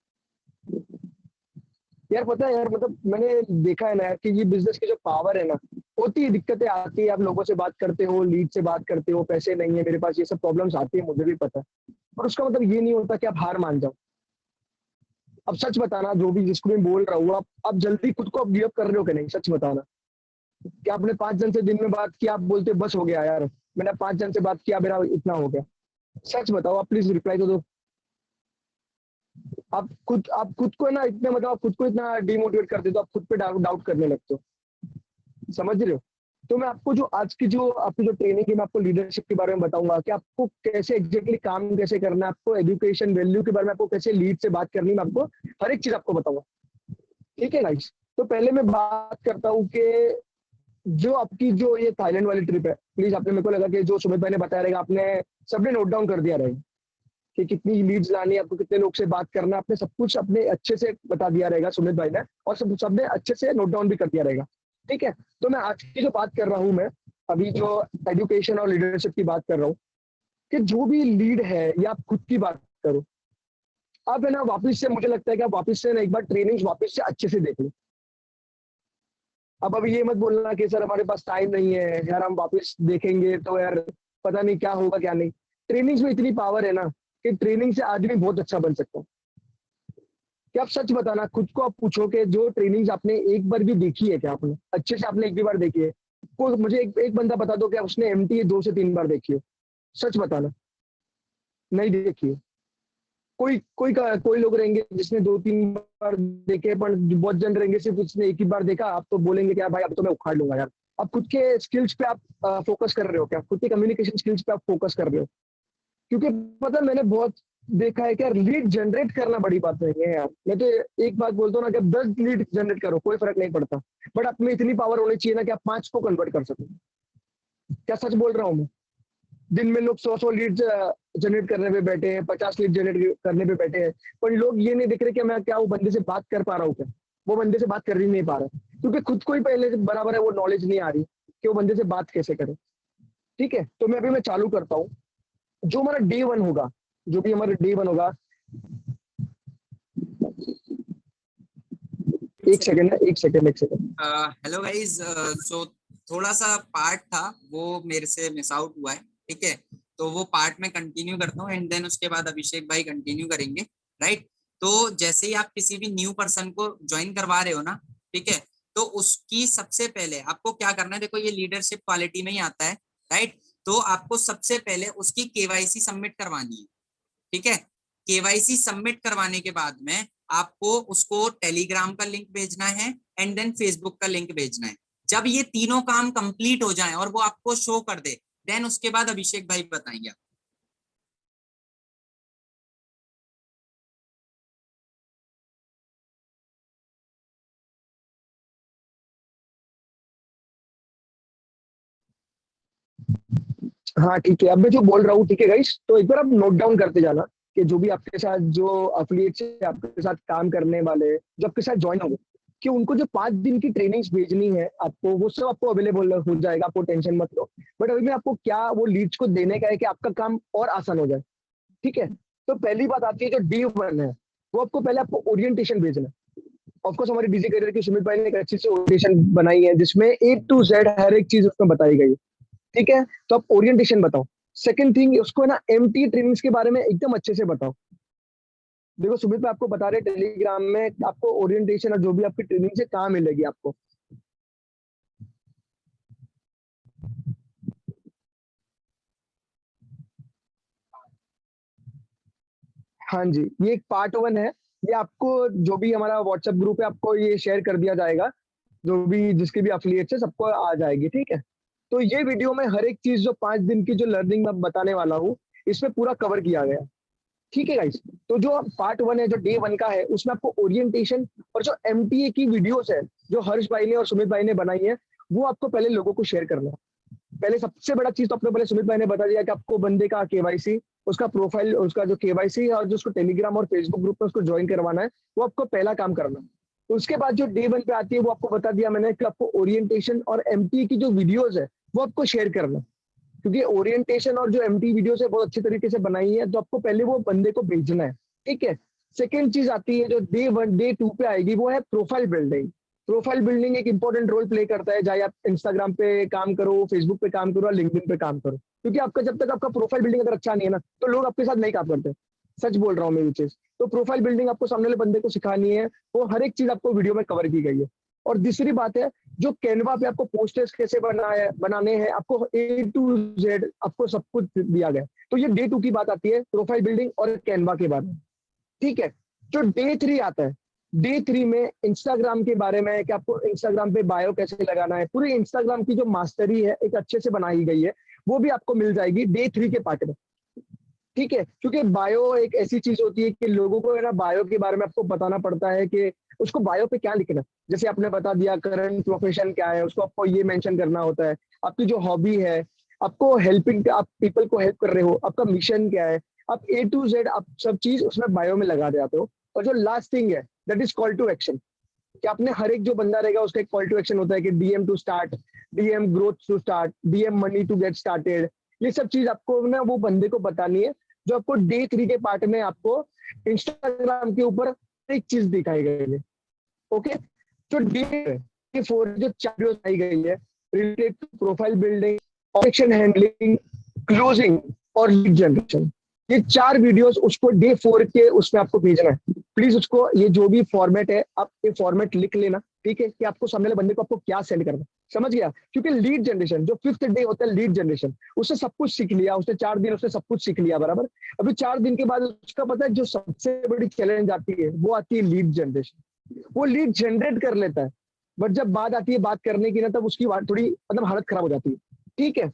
यार पता है यार, मतलब मैंने देखा है ना यार कि ये बिजनेस की जो पावर है ना, होती है, दिक्कतें आती है, आप लोगों से बात करते हो, लीड से बात करते हो, पैसे नहीं है मेरे पास, ये सब प्रॉब्लम्स आती है, मुझे भी पता है। पर उसका मतलब ये नहीं होता कि आप हार मान जाओ। अब सच बताना, जो भी जिसको मैं बोल रहा हूँ, आप जल्दी खुद को आप गिव अप कर रहे हो कि नहीं, सच बताना। कि आपने 5 जन से दिन में बात की, आप बोलते बस हो गया यार, मैंने 5 जन से बात किया, मेरा इतना हो गया। सच बताओ, आप प्लीज रिप्लाई तो दो। आप खुद को ना इतना, मतलब आप खुद को इतना डिमोटिवेट कर देते हो, आप खुद पे डाउट करने लगते हो। समझ रहे हो? तो मैं आपको जो आज की जो आपकी जो ट्रेनिंग है, मैं आपको लीडरशिप के बारे में बताऊंगा कि आपको कैसे एग्जैक्टली काम कैसे करना है, आपको एजुकेशन वैल्यू के बारे में, आपको कैसे लीड से बात करनी है, मैं आपको हर एक चीज आपको बताऊंगा। ठीक है गाइस? तो पहले मैं बात करता हूँ कि जो आपकी जो ये थाईलैंड वाली ट्रिप है, प्लीज आपने, मेरे को लगा कि जो सुमित भाई ने बताया रहेगा, आपने सबने नोट डाउन कर दिया रहेगा कि कितनी लीड्स लानी है, आपको कितने लोग से बात करना है, आपने सब कुछ अपने अच्छे से बता दिया रहेगा सुमित भाई ने, और सबने अच्छे से नोट डाउन भी कर दिया रहेगा। ठीक है? तो मैं आज की जो बात कर रहा हूँ, मैं अभी जो एजुकेशन और लीडरशिप की बात कर रहा हूँ, कि जो भी लीड है या आप खुद की बात करो, आप है ना वापस से, मुझे लगता है कि आप वापस से ना एक बार ट्रेनिंग वापस से अच्छे से देख लो। अब अभी ये मत बोलना कि सर हमारे पास टाइम नहीं है यार, हम वापस देखेंगे तो यार पता नहीं क्या होगा क्या नहीं। ट्रेनिंग्स में इतनी पावर है ना कि ट्रेनिंग से आदमी बहुत अच्छा बन सकता है। कि आप सच बताना, खुद को आप पूछो कि जो ट्रेनिंग्स आपने एक बार भी देखी है, क्या आपने अच्छे से आपने एक भी बार देखी है? कोई मुझे एक बंदा बता दो कि उसने एमटी 2 से 3 बार देखी हो। सच बताना, नहीं देखी है। कोई लोग रहेंगे जिसने 2 3 बार देखे, पर बहुत जन रहेंगे सिर्फ उसने एक ही बार देखा। आप तो बोलेंगे क्या भाई, अब तो मैं उखाड़ लूंगा यार। आप खुद के स्किल्स पे आप फोकस कर रहे हो क्या? खुद के कम्युनिकेशन स्किल्स पे आप फोकस कर रहे हो? क्योंकि पता है, मैंने बहुत देखा है कि यार लीड जनरेट करना बड़ी बात नहीं है यार। मैं तो एक बात बोलता हूँ ना, कि आप 10 लीड जनरेट करो, कोई फर्क नहीं पड़ता, बट आप में इतनी पावर होनी चाहिए ना कि आप 5 को कन्वर्ट कर सको। क्या सच बोल रहा हूँ मैं? दिन में लोग 100 लीड जनरेट करने पे बैठे हैं, 50 लीड जनरेट करने पे बैठे हैं, पर लोग ये नहीं देख रहे कि मैं क्या वो बंदे से बात कर पा रहा हूँ क्या, वो बंदे से बात कर ही नहीं पा रहा, क्योंकि खुद को ही पहले से बराबर है वो नॉलेज नहीं आ रही कि वो बंदे से बात कैसे करे। ठीक है? तो मैं चालू करता हूँ। जो हमारा डे 1 होगा, जो भी हमारा डे 1 होगा, एक सेकंड है, एक सेकंड, एक सेकंड। Hello guys. सो थोड़ा सा पार्ट था वो मेरे से मिस आउट हुआ है। ठीक है, तो वो पार्ट में कंटिन्यू करता हूँ एंड देन उसके बाद अभिषेक भाई कंटिन्यू करेंगे। राइट? तो जैसे ही आप किसी भी न्यू पर्सन को ज्वाइन करवा रहे हो ना, ठीक है, तो उसकी सबसे पहले आपको क्या करना है, देखो ये लीडरशिप क्वालिटी में ही आता है। राइट? तो आपको सबसे पहले उसकी केवाईसी सबमिट करवानी है। ठीक है? केवाईसी सबमिट करवाने के बाद में आपको उसको टेलीग्राम का लिंक भेजना है एंड देन फेसबुक का लिंक भेजना है। जब ये तीनों काम कंप्लीट हो जाएं और वो आपको शो कर दे, देन उसके बाद अभिषेक भाई बताएंगे। हाँ ठीक है, अब मैं जो बोल रहा हूँ, ठीक है गाइस, तो एक बार आप नोट डाउन करते जाना कि जो भी आपके साथ जो अफिलिएट्स है, आपके साथ काम करने वाले, जो आपके साथ ज्वाइन होंगे, कि उनको जो 5 दिन की ट्रेनिंग्स भेजनी है आपको, वो सब आपको अवेलेबल हो जाएगा, आपको टेंशन मत लो। बट अभी मैं आपको क्या वो लीड्स को देने का है कि आपका काम और आसान हो जाए। ठीक है, तो पहली बात आती है जो D1 है, वो आपको पहले आपको ओरिएंटेशन भेजना है। ऑफकोर्स हमारी डिजी करियर की सुमित भाई ने एक अच्छी सी ओरिएंटेशन बनाई है, जिसमें A to Z हर एक चीज उसमें बताई गई है। ठीक है, तो आप ओरिएंटेशन बताओ। सेकंड थिंग, उसको है ना MT ट्रेनिंग्स के बारे में एकदम अच्छे से बताओ। देखो सुमित भाई आपको बता रहे टेलीग्राम में आपको ओरिएंटेशन और जो भी आपकी ट्रेनिंग से कहाँ मिलेगी आपको। हाँ जी, ये एक पार्ट 1 है। ये आपको जो भी हमारा व्हाट्सएप ग्रुप है, आपको ये शेयर कर दिया जाएगा। जो भी जिसके भी अफिलिएट्स है सबको आ जाएगी। ठीक है, तो ये वीडियो में हर एक चीज जो 5 दिन की जो लर्निंग मैं बताने वाला हूँ, इसमें पूरा कवर किया गया है। ठीक है गाइस, तो जो पार्ट 1 है, जो डे 1 का है, उसमें आपको ओरिएंटेशन और जो MTA की वीडियोस है, जो हर्ष भाई ने और सुमित भाई ने बनाई है, वो आपको पहले लोगों को शेयर करना है। पहले सबसे बड़ा चीज तो आपने पहले सुमित भाई ने बता दिया कि आपको बंदे का KYC, उसका प्रोफाइल, उसका जो KYC है, और जो उसको टेलीग्राम और फेसबुक ग्रुप में उसको ज्वाइन करवाना है, वो आपको पहला काम करना है। तो उसके बाद जो डे 1 पे आती है, वो आपको बता दिया मैंने कि आपको ओरिएंटेशन और MTA की जो वीडियोज है, वो आपको शेयर करना है। क्योंकि ओरिएंटेशन और जो MT वीडियोस है बहुत अच्छी तरीके से बनाई है, तो आपको पहले वो बंदे को भेजना है। ठीक है, सेकेंड चीज आती है जो डे 2 पे आएगी, वो है प्रोफाइल बिल्डिंग। प्रोफाइल बिल्डिंग एक इंपॉर्टेंट रोल प्ले करता है, चाहे आप इंस्टाग्राम पे काम करो, फेसबुक पे काम करो, या लिंक्डइन पे काम करो। क्योंकि आपका जब तक आपका प्रोफाइल बिल्डिंग अगर अच्छा नहीं है ना, तो लोग आपके साथ नहीं काम करते। सच बोल रहा हूँ मैं ये चीज। तो प्रोफाइल बिल्डिंग आपको सामने वाले बंदे को सिखानी है, वो हर एक चीज आपको वीडियो में कवर की गई है। और दूसरी बात है, जो कैनवा पे आपको पोस्टर्स कैसे बनाने हैं, आपको A to Z आपको सब कुछ दिया गया है। तो ये डे 2 की बात आती है, प्रोफाइल बिल्डिंग और कैनवा के बारे में। ठीक है, जो डे 3 आता है, डे 3 में इंस्टाग्राम के बारे में है कि आपको इंस्टाग्राम पे बायो कैसे लगाना है। पूरी इंस्टाग्राम की जो मास्टरी है एक अच्छे से बनाई गई है, वो भी आपको मिल जाएगी डे 3 के पार्ट में। ठीक है, क्योंकि बायो एक ऐसी चीज होती है कि लोगों को है ना बायो के बारे में आपको बताना पड़ता है कि उसको बायो पे क्या लिखना है। जैसे आपने बता दिया करंट प्रोफेशन क्या है, उसको आपको ये मेंशन करना होता है। आपकी जो हॉबी है, आपको हेल्पिंग, आप पीपल को हेल्प कर रहे हो, आपका मिशन क्या है, आप A to Z आप सब चीज उसमें बायो में लगा देते हो। और जो लास्ट थिंग है, that is call to action. कि आपने हर एक जो बंदा रहेगा उसका एक कॉल टू एक्शन होता है कि DM to start, DM growth to start, DM money to get started. ये सब चीज आपको ना वो बंदे को बतानी है, जो आपको डे 3 के पार्ट में आपको इंस्टाग्राम के ऊपर एक चीज दिखाई गई है। ओके, तो डे 4 जो 4 आई गई है, related to profile building, objection handling, closing और लीड जनरेशन, ये 4 वीडियोस उसको डे 4 के उसमें आपको भेजना है। प्लीज उसको ये जो भी फॉर्मेट है, आप ये फॉर्मेट लिख लेना। ठीक है, कि आपको सामने वाले बंदे को आपको क्या सेंड करना है। समझ गया? क्योंकि लीड जनरेशन जो 5th डे होता है, लीड जनरेशन, उसने सब कुछ सीख लिया, उसने 4 दिन उसने सब कुछ सीख लिया बराबर। अभी 4 दिन के बाद उसका पता है जो सबसे बड़ी चैलेंज आती है, वो आती है लीड जनरेशन। वो लीड जनरेट कर लेता है, बट जब बात आती है बात करने की ना, तब उसकी बात थोड़ी मतलब हालत खराब हो जाती है। ठीक है,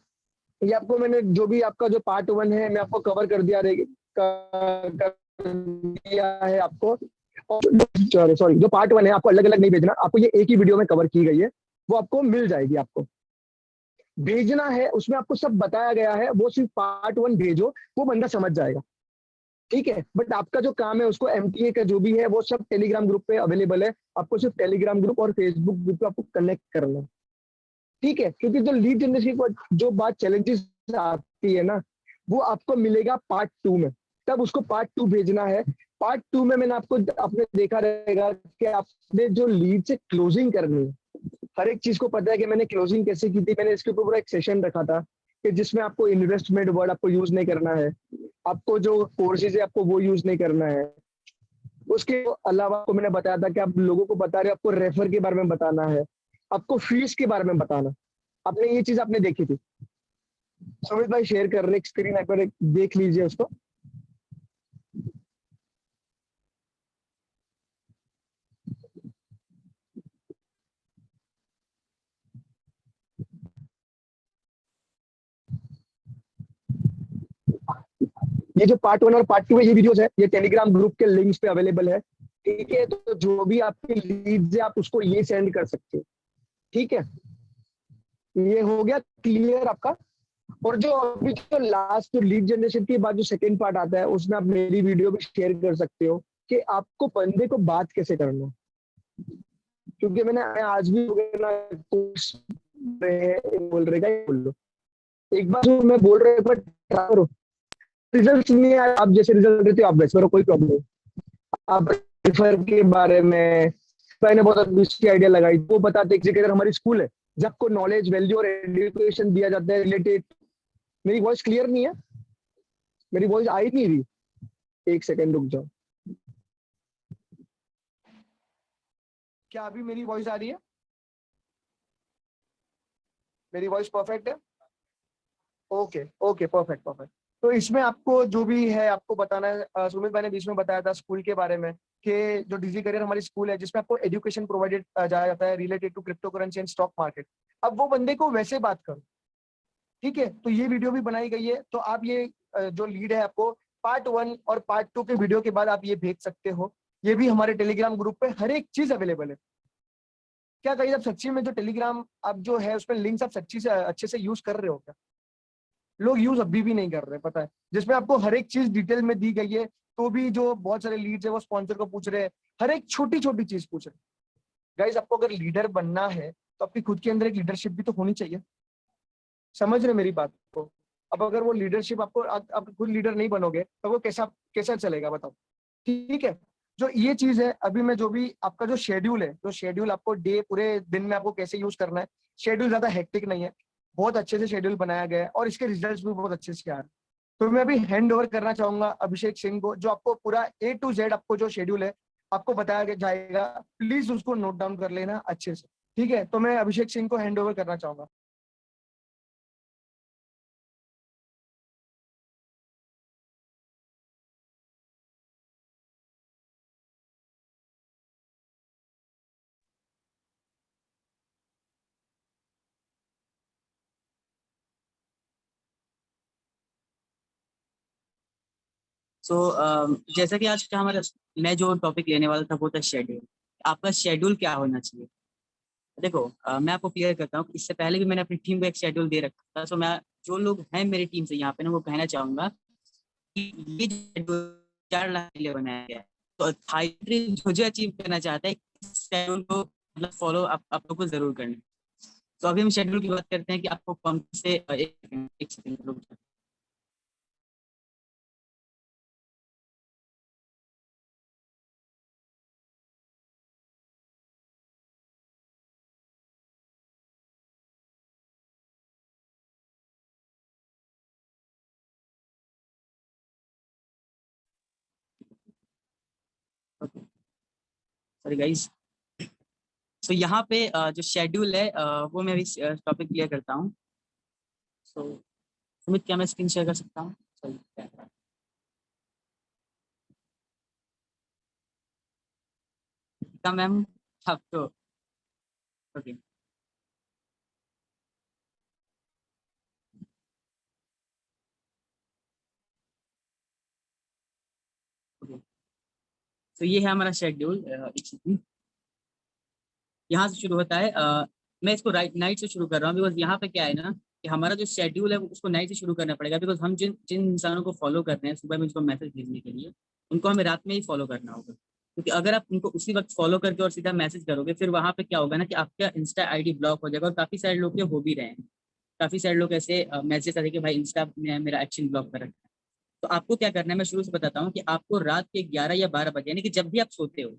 ये आपको मैंने जो भी आपका जो पार्ट 1 है, मैं आपको कवर कर दिया कर दिया है आपको। और सॉरी, जो पार्ट 1 है आपको अलग अलग नहीं भेजना, आपको ये एक ही वीडियो में कवर की गई है, वो आपको मिल जाएगी। आपको भेजना है, उसमें आपको सब बताया गया है, वो सिर्फ पार्ट 1 भेजो, वो बंदा समझ जाएगा। ठीक है, बट आपका जो काम है उसको MTA का जो भी है वो सब टेलीग्राम ग्रुप पे अवेलेबल है। आपको सिर्फ टेलीग्राम ग्रुप और फेसबुक ग्रुप पे आपको कनेक्ट करना है। ठीक है, क्योंकि जो लीड जनरेशन की जो बात चैलेंजेस आती है ना, वो आपको मिलेगा पार्ट 2 में। तब उसको पार्ट 2 भेजना है। पार्ट 2 में मैंने आपको, आपने देखा रहेगा कि आपने जो लीड से क्लोजिंग करनी है, हर एक चीज को पता है कि मैंने क्लोजिंग कैसे की थी। मैंने इसके ऊपर पूरा एक सेशन रखा था कि जिसमें आपको इन्वेस्टमेंट वर्ड आपको यूज नहीं करना है, आपको जो कोर्सेज है आपको वो यूज नहीं करना है। उसके अलावा आपको मैंने बताया था कि आप लोगों को बता रहे हो, आपको रेफर के बारे में बताना है, आपको फीस के बारे में बताना। आपने ये चीज आपने देखी थी। सुमित भाई शेयर कर रहे स्क्रीन, एक बार देख लीजिए उसको। ये जो पार्ट 1 और पार्ट 2 है ये वीडियोस है, ये टेलीग्राम ग्रुप के लिंक्स पे अवेलेबल है। ठीक है, तो जो भी आपकी लीड्स है आप उसको ये सेंड कर सकते हो। ठीक है, ये हो गया क्लियर आपका। और जो अभी जो लास्ट जो लीड जनरेशन के बाद जो सेकंड पार्ट आता है उसमें आप मेरी वीडियो भी शेयर कर सकते हो कि आपको बंदे को बात कैसे करना है। क्योंकि मैंने आज भी बोल रहे बोल लो एक बार जो मैं बोल रहा हूँ एक बार ट्राई करो। रिजल्ट नहीं आए आप जैसे रिजल्ट देते हो आप वैसे करो, कोई प्रॉब्लम नहीं। आप रेफर के बारे में मैंने बहुत अच्छी आइडिया लगाई, वो बताते कि अगर हमारी स्कूल है जब आपको नॉलेज वैल्यू और एजुकेशन दिया जाता है रिलेटेड। मेरी वॉइस क्लियर नहीं है, मेरी वॉइस आई नहीं रही, एक सेकंड रुक जाओ। क्या अभी मेरी वॉइस आ रही है? मेरी वॉइस परफेक्ट है? Okay okay, perfect perfect. तो इसमें आपको जो भी है आपको बताना है, सुमित भाई ने बीच में बताया था स्कूल के बारे में कि जो डिजी करियर हमारी स्कूल है जिसमें आपको एजुकेशन प्रोवाइडेड जाया जाता है related to cryptocurrency and stock market. अब वो बंदे को वैसे बात करो। ठीक है, तो ये वीडियो भी बनाई गई है, तो आप ये जो लीड है आपको पार्ट 1 और पार्ट 2 के वीडियो के बाद आप ये भेज सकते हो। ये भी हमारे टेलीग्राम ग्रुप पे हर एक चीज अवेलेबल है। क्या कहीं आप सच्ची में जो टेलीग्राम आप जो है उसमें लिंक्स आप सच्ची से अच्छे से यूज कर रहे हो क्या? लोग यूज अभी भी नहीं कर रहे, पता है, जिसमें आपको हर एक चीज डिटेल में दी गई है। तो भी जो बहुत सारे लीड्स है वो स्पॉन्सर को पूछ रहे हैं, हर एक छोटी छोटी चीज पूछ रहे हैं। गाइस, आपको अगर लीडर बनना है तो आपकी खुद के अंदर एक लीडरशिप भी तो होनी चाहिए। समझ रहे मेरी बात को? अब अगर वो लीडरशिप आपको आप खुद लीडर नहीं बनोगे तो वो कैसा कैसा चलेगा बताओ। ठीक है, जो ये चीज है अभी मैं जो भी आपका जो शेड्यूल है, जो शेड्यूल आपको डे पूरे दिन में आपको कैसे यूज करना है, शेड्यूल ज्यादा हेक्टिक नहीं है, बहुत अच्छे से शेड्यूल बनाया गया है और इसके रिजल्ट्स भी बहुत अच्छे से आ रहे हैं। तो मैं अभी हैंड ओवर करना चाहूंगा अभिषेक सिंह को, जो आपको पूरा A to Z आपको जो शेड्यूल है आपको बताया जाएगा। प्लीज उसको नोट डाउन कर लेना अच्छे से। ठीक है, तो मैं अभिषेक सिंह को हैंड ओवर करना चाहूंगा। सो जैसा कि आज का हमारा मैं जो टॉपिक लेने वाला था वो था शेड्यूल। आपका शेड्यूल क्या होना चाहिए? देखो, मैं आपको क्लियर करता हूँ, इससे पहले भी मैंने अपनी टीम को एक शेड्यूल दे रखा था। सो मैं जो लोग हैं मेरी टीम से यहाँ पे ना वो कहना चाहूंगा कि ये शेड्यूल 4 लाख के लिए बनाया गया है। तो थाईत्री जो जो अचीव करना चाहता है इस शेड्यूल को मतलब फॉलो आप लोग को जरूर करना है। तो अभी हम शेड्यूल की बात करते हैं कि आपको कौन से एक सेकंड रुक जाओ। Sorry guys. सो यहाँ पे जो शेड्यूल है वो मैं अभी टॉपिक क्लियर करता हूँ। सो सुमित, क्या मैं स्क्रीन शेयर कर सकता हूँ? सॉरी, क्या मैम? आप तो ओके ओके। तो ये है हमारा शेड्यूल। यहाँ से शुरू होता है। मैं इसको राइट नाइट से शुरू कर रहा हूँ बिकॉज यहाँ पे क्या है ना कि हमारा जो शेड्यूल है वो उसको नाइट से शुरू करना पड़ेगा। बिकॉज हम जिन जिन इंसानों को फॉलो कर रहे हैं सुबह में उनको मैसेज भेजने के लिए, उनको हमें रात में ही फॉलो करना होगा। क्योंकि अगर आप उनको उसी वक्त फॉलो करके और सीधा मैसेज करोगे फिर वहाँ पे क्या होगा ना कि आपका इंस्टा आईडी ब्लॉक हो जाएगा। और काफी सारे लोग के हो भी रहे हैं, काफी सारे लोग ऐसे मैसेज आते कि भाई इंस्टा में मेरा एक्शन ब्लॉक कर रखा है। तो आपको क्या करना है, मैं शुरू से बताता हूँ कि आपको रात के 11 या 12 बजे यानी कि जब भी आप सोते हो,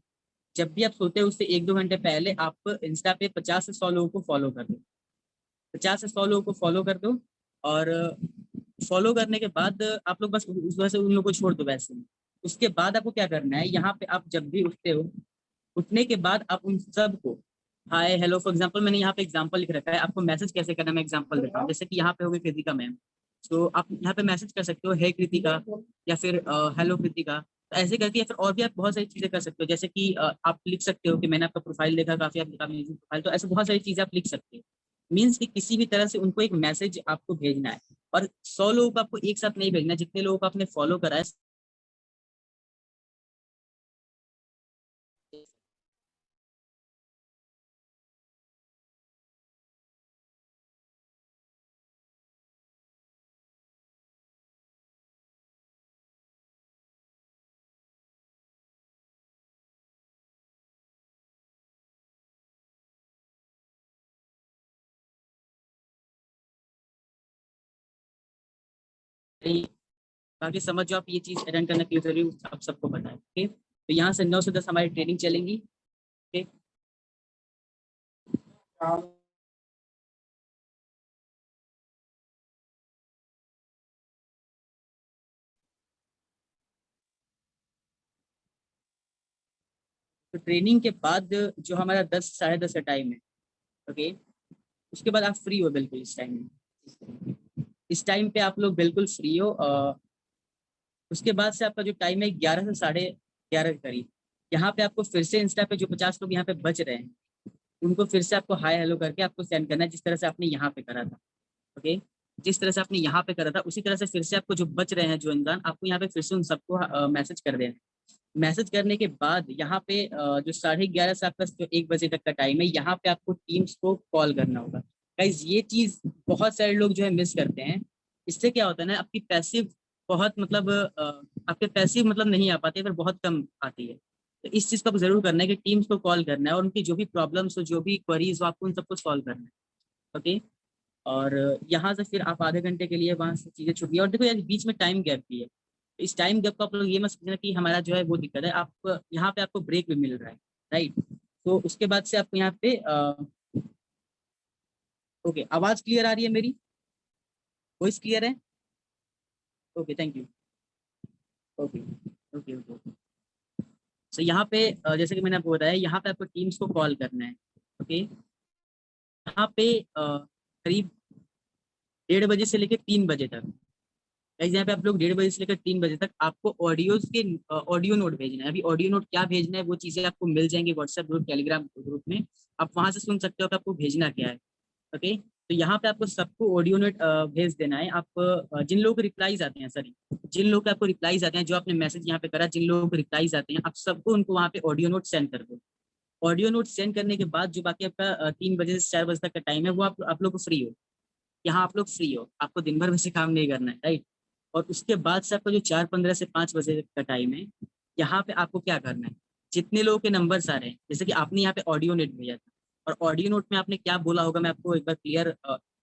जब भी आप सोते हो उससे 1-2 घंटे पहले आप इंस्टा पे 50 से 100 लोगों को फॉलो कर दो। 50 से 100 लोगों को फॉलो कर दो। और फॉलो करने के बाद आप लोग बस उस वजह से उन लोगों को छोड़ दो वैसे ही। उसके बाद आपको क्या करना है, यहाँ पे आप जब भी उठते हो, उठने के बाद आप उन सबको हाय हेलो, फॉर एग्जांपल मैंने यहाँ पे एग्जांपल लिख रखा है, आपको मैसेज कैसे करना है मैं एग्जांपल देता हूँ। जैसे कि यहाँ पे होगी कृतिका मैम, तो आप यहाँ पे मैसेज कर सकते हो हे कृतिका या फिर हेलो कृतिका। तो ऐसे करके या फिर और भी आप बहुत सारी चीजें कर सकते हो। जैसे कि आप लिख सकते हो कि मैंने आपका प्रोफाइल देखा, काफी आपका प्रोफाइल। तो ऐसे बहुत सारी चीजें आप लिख सकते हो। मीन्स कि किसी भी तरह से उनको एक मैसेज आपको भेजना है। और 100 लोगों को आपको एक साथ नहीं भेजना, जितने लोगों को आपने फॉलो करा है बाकी समझ जो आप ये चीज अटेंड करना क्यों जरूरी है, आप सबको पता है। ओके, तो यहाँ से 9 से 10 हमारी ट्रेनिंग चलेंगी। ओके, तो ट्रेनिंग के बाद जो हमारा 10 साढ़े 10 का टाइम है, ओके, उसके बाद आप फ्री हो बिल्कुल इस टाइम में। इस टाइम पे आप लोग बिल्कुल फ्री हो। उसके बाद से आपका जो टाइम है 11 से साढ़े 11 के करीब, यहाँ पे आपको फिर से इंस्टा पे जो 50 लोग यहाँ पे बच रहे हैं उनको फिर से आपको हाय हेलो करके आपको सेंड करना है, जिस तरह से आपने यहाँ पे करा था। ओके, जिस तरह से आपने यहाँ पे करा था उसी तरह से फिर से आपको जो बच रहे हैं जो इंसान, आपको यहाँ पे फिर से उन सबको मैसेज कर देना। मैसेज करने के बाद यहाँ पे जो 11:30 से आपका जो 1 बजे तक का टाइम है, यहाँ पे आपको टीम्स को कॉल करना होगा। गाइज ये चीज बहुत सारे लोग जो है मिस करते हैं। इससे क्या होता है ना, आपकी पैसिव बहुत मतलब आपके पैसिव मतलब नहीं आ पाते, फिर बहुत कम आती है। तो इस चीज को आपको जरूर करना है कि टीम्स को कॉल करना है और उनकी जो भी प्रॉब्लम्स हो, जो भी क्वेरीज हो, आपको उन सबको सॉल्व करना है। ओके, और यहाँ से फिर आप आधे घंटे के लिए वहां से चीजें छुट्टी। और देखो यार, बीच में टाइम गैप भी है। इस टाइम गैप को आप लोग ये मत समझना कि हमारा जो है वो दिक्कत है, आप यहाँ पे आपको ब्रेक भी मिल रहा है, राइट। तो उसके बाद से आपको यहाँ पे ओके, आवाज क्लियर आ रही है मेरी? वॉइस क्लियर है? Okay, thank you. Okay okay okay. So यहाँ पे जैसे कि मैंने आपको बताया, यहाँ पे आपको टीम्स को कॉल करना है। ओके, यहाँ पे करीब 1:30 से लेकर 3 बजे तक, गाइस यहाँ पे आप लोग 1:30 से लेकर 3 बजे तक आपको ऑडियोज के ऑडियो नोट भेजना है। अभी ऑडियो नोट क्या भेजना है वो चीजें आपको मिल जाएंगी व्हाट्सएप ग्रुप, टेलीग्राम ग्रुप में। आप वहां से सुन सकते हो कि आपको भेजना क्या है। ओके, तो यहाँ पे आपको सबको ऑडियो नोट भेज देना है। आप जिन लोगों को रिप्लाईज आते हैं, सॉरी, जिन लोगों के आपको रिप्लाईज आते हैं, जो आपने मैसेज यहाँ पे करा, जिन लोगों को रिप्लाईज आते हैं, आप सबको उनको वहाँ पे ऑडियो नोट सेंड कर दो। ऑडियो नोट सेंड करने के बाद जो बाकी आपका 3 बजे से 4 बजे तक का टाइम है, वो आप लोग को फ्री हो। यहाँ आप लोग फ्री हो, आपको दिन भर वैसे काम नहीं करना है, राइट। और उसके बाद से आपका जो 4:15 से 5 बजे का टाइम है, यहाँ पे आपको क्या करना है, जितने लोगों के नंबर्स आ रहे हैं, जैसे कि आपने यहाँ पे ऑडियो नोट भेजा था, और ऑडियो नोट में आपने क्या बोला होगा, मैं आपको एक बार क्लियर,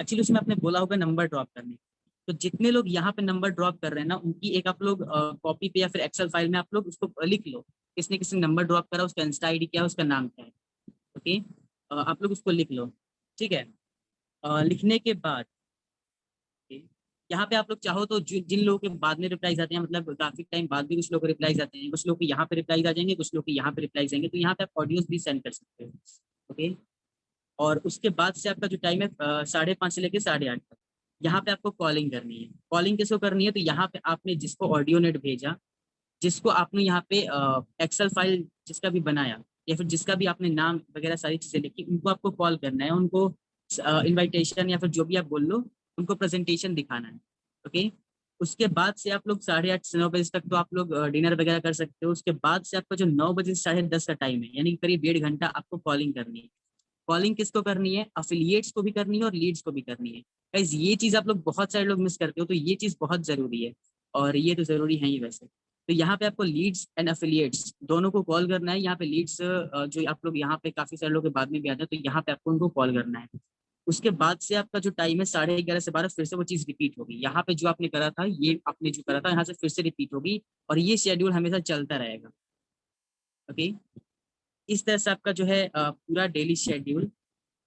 एक्चुअली उसमें आपने बोला होगा नंबर ड्रॉप करने। तो जितने लोग यहाँ पे नंबर ड्रॉप कर रहे हैं ना, उनकी एक आप लोग कॉपी पे या फिर एक्सेल फाइल में आप लोग उसको लिख लो, किसने किसने नंबर ड्रॉप करा, उसका इंस्टा आईडी क्या है, उसका नाम क्या है। ओके, आप लोग उसको लिख लो, ठीक है। लिखने के बाद यहाँ पे आप लोग चाहो तो जिन लोगों के बाद में रिप्लाईज आते हैं, मतलब काफी टाइम बाद भी कुछ लोग रिप्लाईज आते हैं, कुछ लोग के यहाँ पे रिप्लाईज आ जाएंगे, कुछ लोग के यहाँ पे रिप्लाईज आएंगे, तो यहाँ पे आप ऑडियोज भी सेंड कर सकते हो। ओके, और उसके बाद से आपका जो टाइम है 5:30 से लेकर 8:30 तक, यहाँ पे आपको कॉलिंग करनी है। कॉलिंग किसको करनी है, तो यहाँ पे आपने जिसको ऑडियो नेट भेजा, जिसको आपने यहाँ पे एक्सेल फाइल जिसका भी बनाया, या फिर जिसका भी आपने नाम वगैरह सारी चीजें लिखी, उनको आपको कॉल करना है, उनको इनविटेशन या फिर जो भी आप बोल लो, उनको प्रेजेंटेशन दिखाना है। ओके, उसके बाद से आप लोग 8:30 से 9 बजे तक तो आप लोग डिनर वगैरह कर सकते हो। उसके बाद से आपका जो 9 बजे से 10:30 का टाइम है, यानी करीब 1.5 घंटा आपको कॉलिंग करनी है। कॉलिंग किसको करनी है, अफिलिएट्स को भी करनी है और लीड्स को भी करनी है। गाइस ये चीज आप लोग बहुत सारे लोग मिस करते हो, तो ये चीज बहुत जरूरी है, और ये तो जरूरी है ही वैसे। तो यहाँ पे आपको लीड्स एंड अफिलिएट्स दोनों को कॉल करना है। यहाँ पे लीड्स जो आप लोग यहाँ पे काफी सारे लोग के बाद में भी आते हैं, तो यहाँ पे आपको उनको कॉल करना है। उसके बाद से आपका जो टाइम है 11:30 से 12, फिर से वो चीज रिपीट होगी। यहाँ पे जो आपने करा था, ये आपने जो करा था, यहाँ से फिर से रिपीट होगी, और ये शेड्यूल हमेशा चलता रहेगा। ओके, इस तरह से आपका जो है पूरा डेली शेड्यूल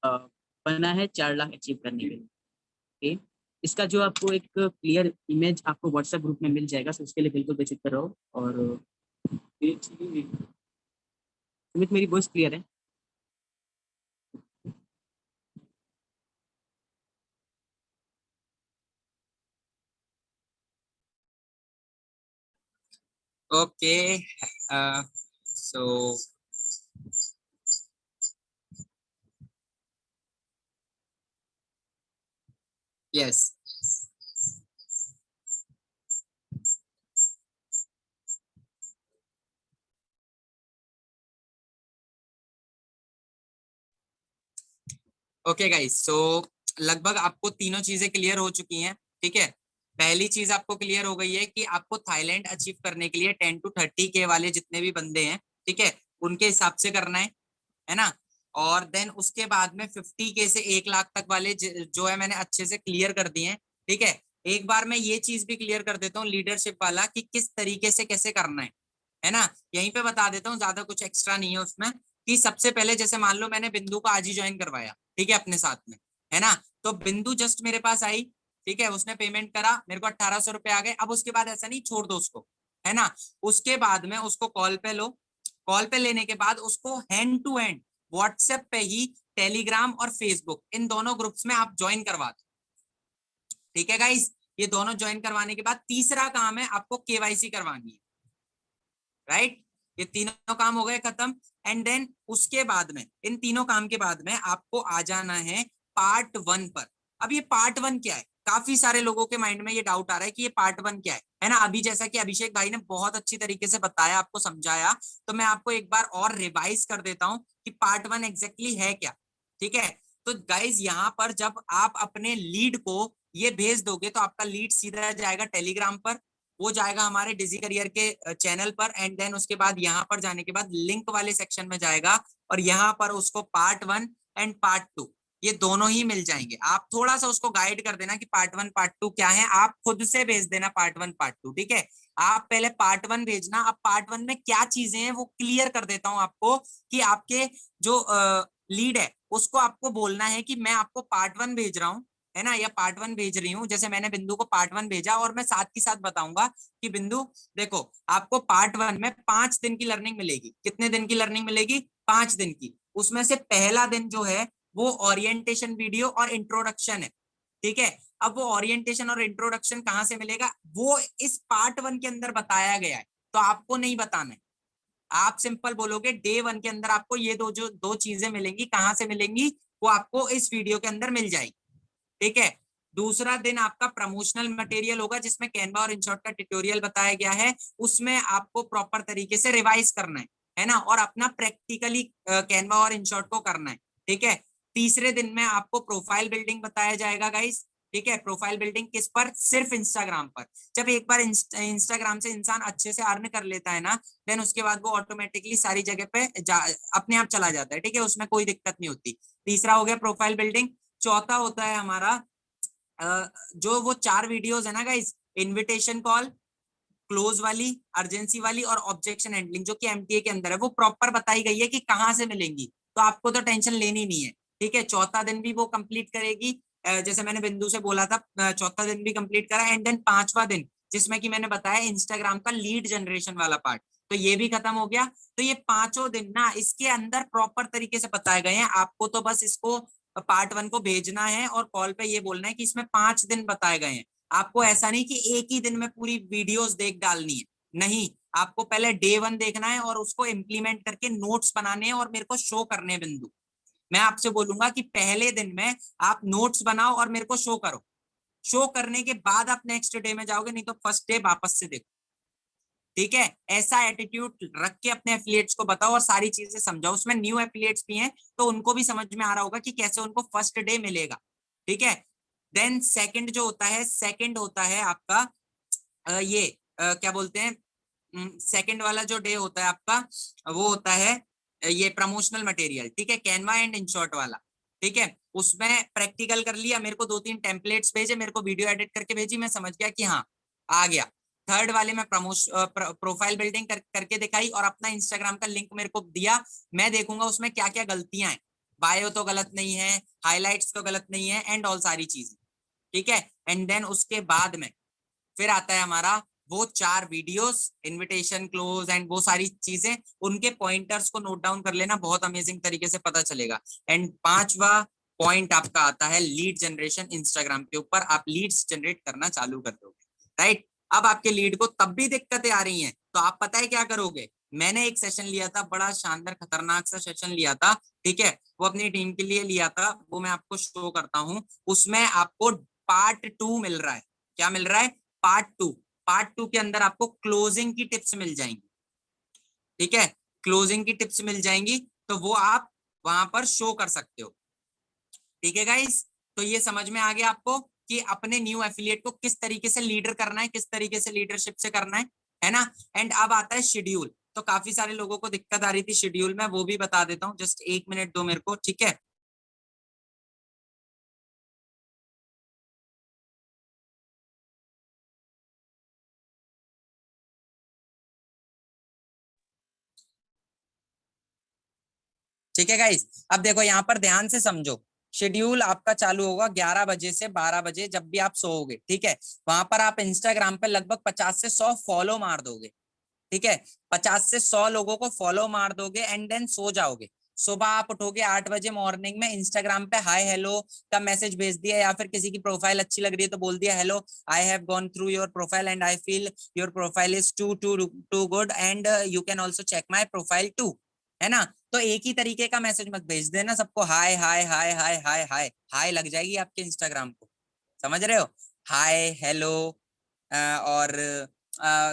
बना है 4 लाख अचीव करने के लिए। ओके, इसका जो आपको एक क्लियर इमेज आपको व्हाट्सएप ग्रुप में मिल जाएगा, तो उसके लिए बिल्कुल बेफिक्र रहो। और सुमित, मेरी वॉइस क्लियर है? Okay, so yes, okay guys, so लगभग आपको तीनों चीजें क्लियर हो चुकी हैं, ठीक है। पहली चीज आपको क्लियर हो गई है कि आपको थाईलैंड अचीव करने के लिए 10 to 30K वाले जितने भी बंदे हैं, ठीक है, उनके हिसाब से करना है ना। और देन उसके बाद में 50K से 1 लाख तक वाले जो है मैंने अच्छे से क्लियर कर दिए हैं, ठीक है। एक बार मैं ये चीज भी क्लियर कर देता हूँ लीडरशिप वाला कि किस तरीके से कैसे करना है ना। यहीं पे बता देता हूँ, ज्यादा कुछ एक्स्ट्रा नहीं है उसमें। कि सबसे पहले जैसे मान लो मैंने बिंदु को आज ही ज्वाइन करवाया, ठीक है, अपने साथ में, है ना। तो बिंदु जस्ट मेरे पास आई, ठीक है, उसने पेमेंट करा, मेरे को 1800 रुपए आ गए। अब उसके बाद ऐसा नहीं छोड़ दो उसको, है ना। उसके बाद में उसको कॉल पे लो, कॉल पे लेने के बाद उसको हैंड टू हैंड व्हाट्सएप पे ही टेलीग्राम और फेसबुक इन दोनों ग्रुप्स में आप ज्वाइन करवा दो, ठीक है गाइस। ये दोनों ज्वाइन करवाने के बाद तीसरा काम है आपको केवाईसी करवानी है, राइट। ये तीनों काम हो गए खत्म। एंड देन उसके बाद में इन तीनों काम के बाद में आपको आ जाना है पार्ट 1 पर। अब ये पार्ट 1 क्या है, काफी सारे लोगों के माइंड में ये डाउट आ रहा है कि ये पार्ट 1 क्या है ना। अभी जैसा कि अभिषेक भाई ने बहुत अच्छी तरीके से बताया, आपको समझाया, तो मैं आपको एक बार और रिवाइज कर देता हूँ कि पार्ट 1 एग्जैक्टली है क्या, ठीक है। तो गाइज यहाँ पर जब आप अपने लीड को ये भेज दोगे तो आपका लीड सीधा जाएगा टेलीग्राम पर, वो जाएगा हमारे डिजी करियर के चैनल पर। एंड देन उसके बाद यहाँ पर जाने के बाद लिंक वाले सेक्शन में जाएगा और यहाँ पर उसको पार्ट 1 एंड पार्ट 2 ये दोनों ही मिल जाएंगे। आप थोड़ा सा उसको गाइड कर देना कि पार्ट 1 पार्ट 2 क्या है, आप खुद से भेज देना पार्ट 1 पार्ट 2, ठीक है। आप पहले पार्ट 1 भेजना। अब पार्ट 1 में क्या चीजें हैं वो क्लियर कर देता हूं आपको कि आपके जो लीड है उसको आपको बोलना है कि मैं आपको पार्ट 1 भेज रहा हूँ, है ना, या पार्ट 1 भेज रही हूँ। जैसे मैंने बिंदु को पार्ट 1 भेजा और मैं साथ ही साथ बताऊंगा कि बिंदु देखो आपको पार्ट 1 में 5 दिन की लर्निंग मिलेगी। कितने दिन की लर्निंग मिलेगी? 5 दिन की। उसमें से पहला दिन जो है वो ओरिएंटेशन वीडियो और इंट्रोडक्शन है, ठीक है। अब वो ओरिएंटेशन और इंट्रोडक्शन कहाँ से मिलेगा, वो इस पार्ट 1 के अंदर बताया गया है, तो आपको नहीं बताना है। आप सिंपल बोलोगे डे 1 के अंदर आपको ये जो दो चीजें मिलेंगी, कहाँ से मिलेंगी, वो आपको इस वीडियो के अंदर मिल जाएगी, ठीक है। दूसरा दिन आपका प्रमोशनल मटेरियल होगा जिसमें कैनवा और इनशॉट का ट्यूटोरियल बताया गया है, उसमें आपको प्रॉपर तरीके से रिवाइज करना है ना, और अपना प्रैक्टिकली कैनवा और इनशॉट को करना है, ठीक है। तीसरे दिन में आपको प्रोफाइल बिल्डिंग बताया जाएगा गाइस, ठीक है। प्रोफाइल बिल्डिंग किस पर? सिर्फ इंस्टाग्राम पर। जब एक बार इंस्टाग्राम से इंसान अच्छे से अर्न कर लेता है ना, देन उसके बाद वो ऑटोमेटिकली सारी जगह पे अपने आप चला जाता है, ठीक है, उसमें कोई दिक्कत नहीं होती। तीसरा हो गया प्रोफाइल बिल्डिंग। चौथा होता है हमारा जो वो 4 वीडियोस है ना गाइस, इनविटेशन कॉल, क्लोज वाली, अर्जेंसी वाली और ऑब्जेक्शन हैंडलिंग, जो कि एमटीए के अंदर है, वो प्रॉपर बताई गई है कि कहाँ से मिलेंगी, तो आपको तो टेंशन लेनी नहीं है, ठीक है। चौथा दिन भी वो कंप्लीट करेगी, जैसे मैंने बिंदु से बोला था, चौथा दिन भी कंप्लीट करा। एंड देन 5वां दिन जिसमें कि मैंने बताया इंस्टाग्राम का लीड जनरेशन वाला पार्ट, तो ये भी खत्म हो गया। तो ये 5 दिन ना इसके अंदर प्रॉपर तरीके से बताए गए हैं। आपको तो बस इसको पार्ट 1 को भेजना है और कॉल पे ये बोलना है कि इसमें 5 दिन बताए गए हैं। आपको ऐसा नहीं कि एक ही दिन में पूरी वीडियोस देख डालनी है, नहीं, आपको पहले डे 1 देखना है और उसको इम्प्लीमेंट करके नोट्स बनाने हैं और मेरे को शो करने हैं बिंदु। मैं आपसे बोलूंगा कि पहले दिन में आप नोट्स बनाओ और मेरे को शो करो। शो करने के बाद आप नेक्स्ट डे में जाओगे, नहीं तो फर्स्ट डे वापस से देखो, ठीक है। ऐसा एटीट्यूड रख के अपने एफिलिएट्स को बताओ और सारी चीजें समझाओ। उसमें न्यू एफिलिएट्स भी हैं तो उनको भी समझ में आ रहा होगा कि कैसे उनको फर्स्ट डे मिलेगा, ठीक है। देन सेकंड जो होता है, सेकंड होता है आपका ये क्या बोलते हैं, सेकंड वाला जो डे होता है आपका वो होता है ये प्रमोशनल मटेरियल, ठीक है, कैनवा एंड इनशॉट वाला, ठीक है। उसमें प्रैक्टिकल कर लिया, मेरे को 2-3 टेम्पलेट्स भेजे, मेरे को वीडियो एडिट करके भेजी, मैं समझ गया कि हाँ आ गया। थर्ड वाले में प्रोफाइल बिल्डिंग करके दिखाई और अपना इंस्टाग्राम का लिंक मेरे को दिया। मैं देखूंगा उसमें क्या क्या गलतियां हैं, बायो तो गलत नहीं है, हाईलाइट्स तो गलत नहीं है, एंड ऑल सारी चीजें, ठीक है। एंड देन उसके बाद में फिर आता है हमारा वो 4 वीडियोस, इनविटेशन, क्लोज एंड वो सारी चीजें, उनके पॉइंटर्स को नोट डाउन कर लेना, बहुत अमेजिंग तरीके से पता चलेगा। एंड 5वां पॉइंट आपका आता है लीड जनरेशन। इंस्टाग्राम के ऊपर आप लीड्स जनरेट करना चालू कर दोगे, राइट। अब आपके लीड को तब भी दिक्कतें आ रही हैं तो आप पता है क्या करोगे, मैंने एक सेशन लिया था, बड़ा शानदार खतरनाक सा सेशन लिया था, ठीक है, वो अपनी टीम के लिए लिया था, वो मैं आपको शो करता हूँ। उसमें आपको पार्ट 2 मिल रहा है। क्या मिल रहा है? पार्ट 2। पार्ट 2 के अंदर आपको क्लोजिंग की टिप्स मिल जाएंगी, ठीक है, क्लोजिंग की टिप्स मिल जाएंगी, तो वो आप वहां पर शो कर सकते हो, ठीक है गाइस, तो ये समझ में आ गया आपको कि अपने न्यू एफिलिएट को किस तरीके से लीडर करना है, किस तरीके से लीडरशिप से करना है ना। एंड अब आता है शेड्यूल। तो काफी सारे लोगों को दिक्कत आ रही थी शेड्यूल में, वो भी बता देता हूँ, जस्ट 1 मिनट दो मेरे को, ठीक है। ठीक है गाइस, अब देखो यहाँ पर ध्यान से समझो। शेड्यूल आपका चालू होगा 11 बजे से 12 बजे, जब भी आप सोओगे, ठीक है। वहां पर आप इंस्टाग्राम पे लगभग 50 से 100 फॉलो मार दोगे, ठीक है। 50 से 100 लोगों को फॉलो मार दोगे एंड देन सो जाओगे। सुबह आप उठोगे 8 बजे मॉर्निंग में, इंस्टाग्राम पे हाय हेलो का मैसेज भेज दिया, या फिर किसी की प्रोफाइल अच्छी लग रही है तो बोल दिया hello, I have gone through your profile and I feel your profile is too too too good and you can also check my profile too, है ना। तो एक ही तरीके का मैसेज मत भेज देना सबको हाय हाय हाय हाय हाय हाय हाय लग जाएगी आपके इंस्टाग्राम को, समझ रहे हो। हाय हेलो और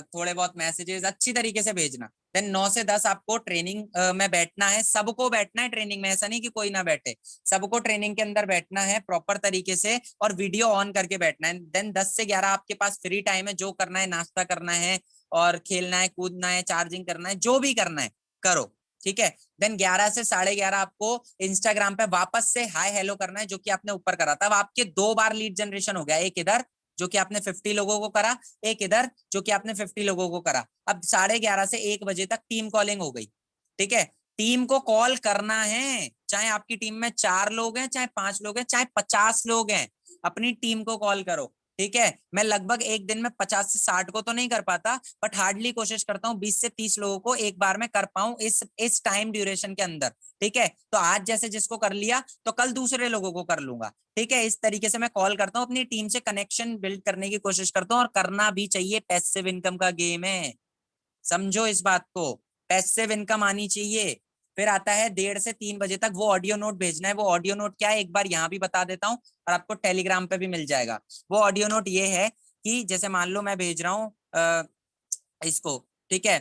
थोड़े बहुत मैसेजेस अच्छी तरीके से भेजना। देन 9 से 10 आपको ट्रेनिंग में बैठना है, सबको बैठना है ट्रेनिंग में, ऐसा नहीं कि कोई ना बैठे, सबको ट्रेनिंग के अंदर बैठना है प्रॉपर तरीके से और वीडियो ऑन करके बैठना है। देन 10 से 11 आपके पास फ्री टाइम है, जो करना है, नाश्ता करना है और खेलना है, कूदना है, चार्जिंग करना है, जो भी करना है करो, ठीक है। देन 11 से 11:30 आपको इंस्टाग्राम पे वापस से हाय हेलो करना है, जो कि आपने ऊपर करा था। अब आपके 2 बार लीड जनरेशन हो गया, एक इधर जो कि आपने 50 लोगों को करा, एक इधर जो कि आपने 50 लोगों को करा। अब 11:30 से 1 बजे तक टीम कॉलिंग हो गई, ठीक है। टीम को कॉल करना है, चाहे आपकी टीम में 4 लोग हैं, चाहे 5 लोग हैं, चाहे 50 लोग हैं, अपनी टीम को कॉल करो, ठीक है। मैं लगभग एक दिन में 50 से 60 को तो नहीं कर पाता, बट हार्डली कोशिश करता हूँ 20 से 30 लोगों को एक बार में कर पाऊं इस टाइम ड्यूरेशन के अंदर, ठीक है। तो आज जैसे जिसको कर लिया तो कल दूसरे लोगों को कर लूंगा, ठीक है। इस तरीके से मैं कॉल करता हूँ, अपनी टीम से कनेक्शन बिल्ड करने की कोशिश करता हूँ, और करना भी चाहिए, पैसिव इनकम का गेम है, समझो इस बात को, पैसिव इनकम आनी चाहिए। फिर आता है 1:30 से 3 बजे तक वो ऑडियो नोट भेजना है। वो ऑडियो नोट क्या है, एक बार यहाँ भी बता देता हूँ और आपको टेलीग्राम पे भी मिल जाएगा। वो ऑडियो नोट ये है कि जैसे मान लो मैं भेज रहा हूँ इसको, ठीक है,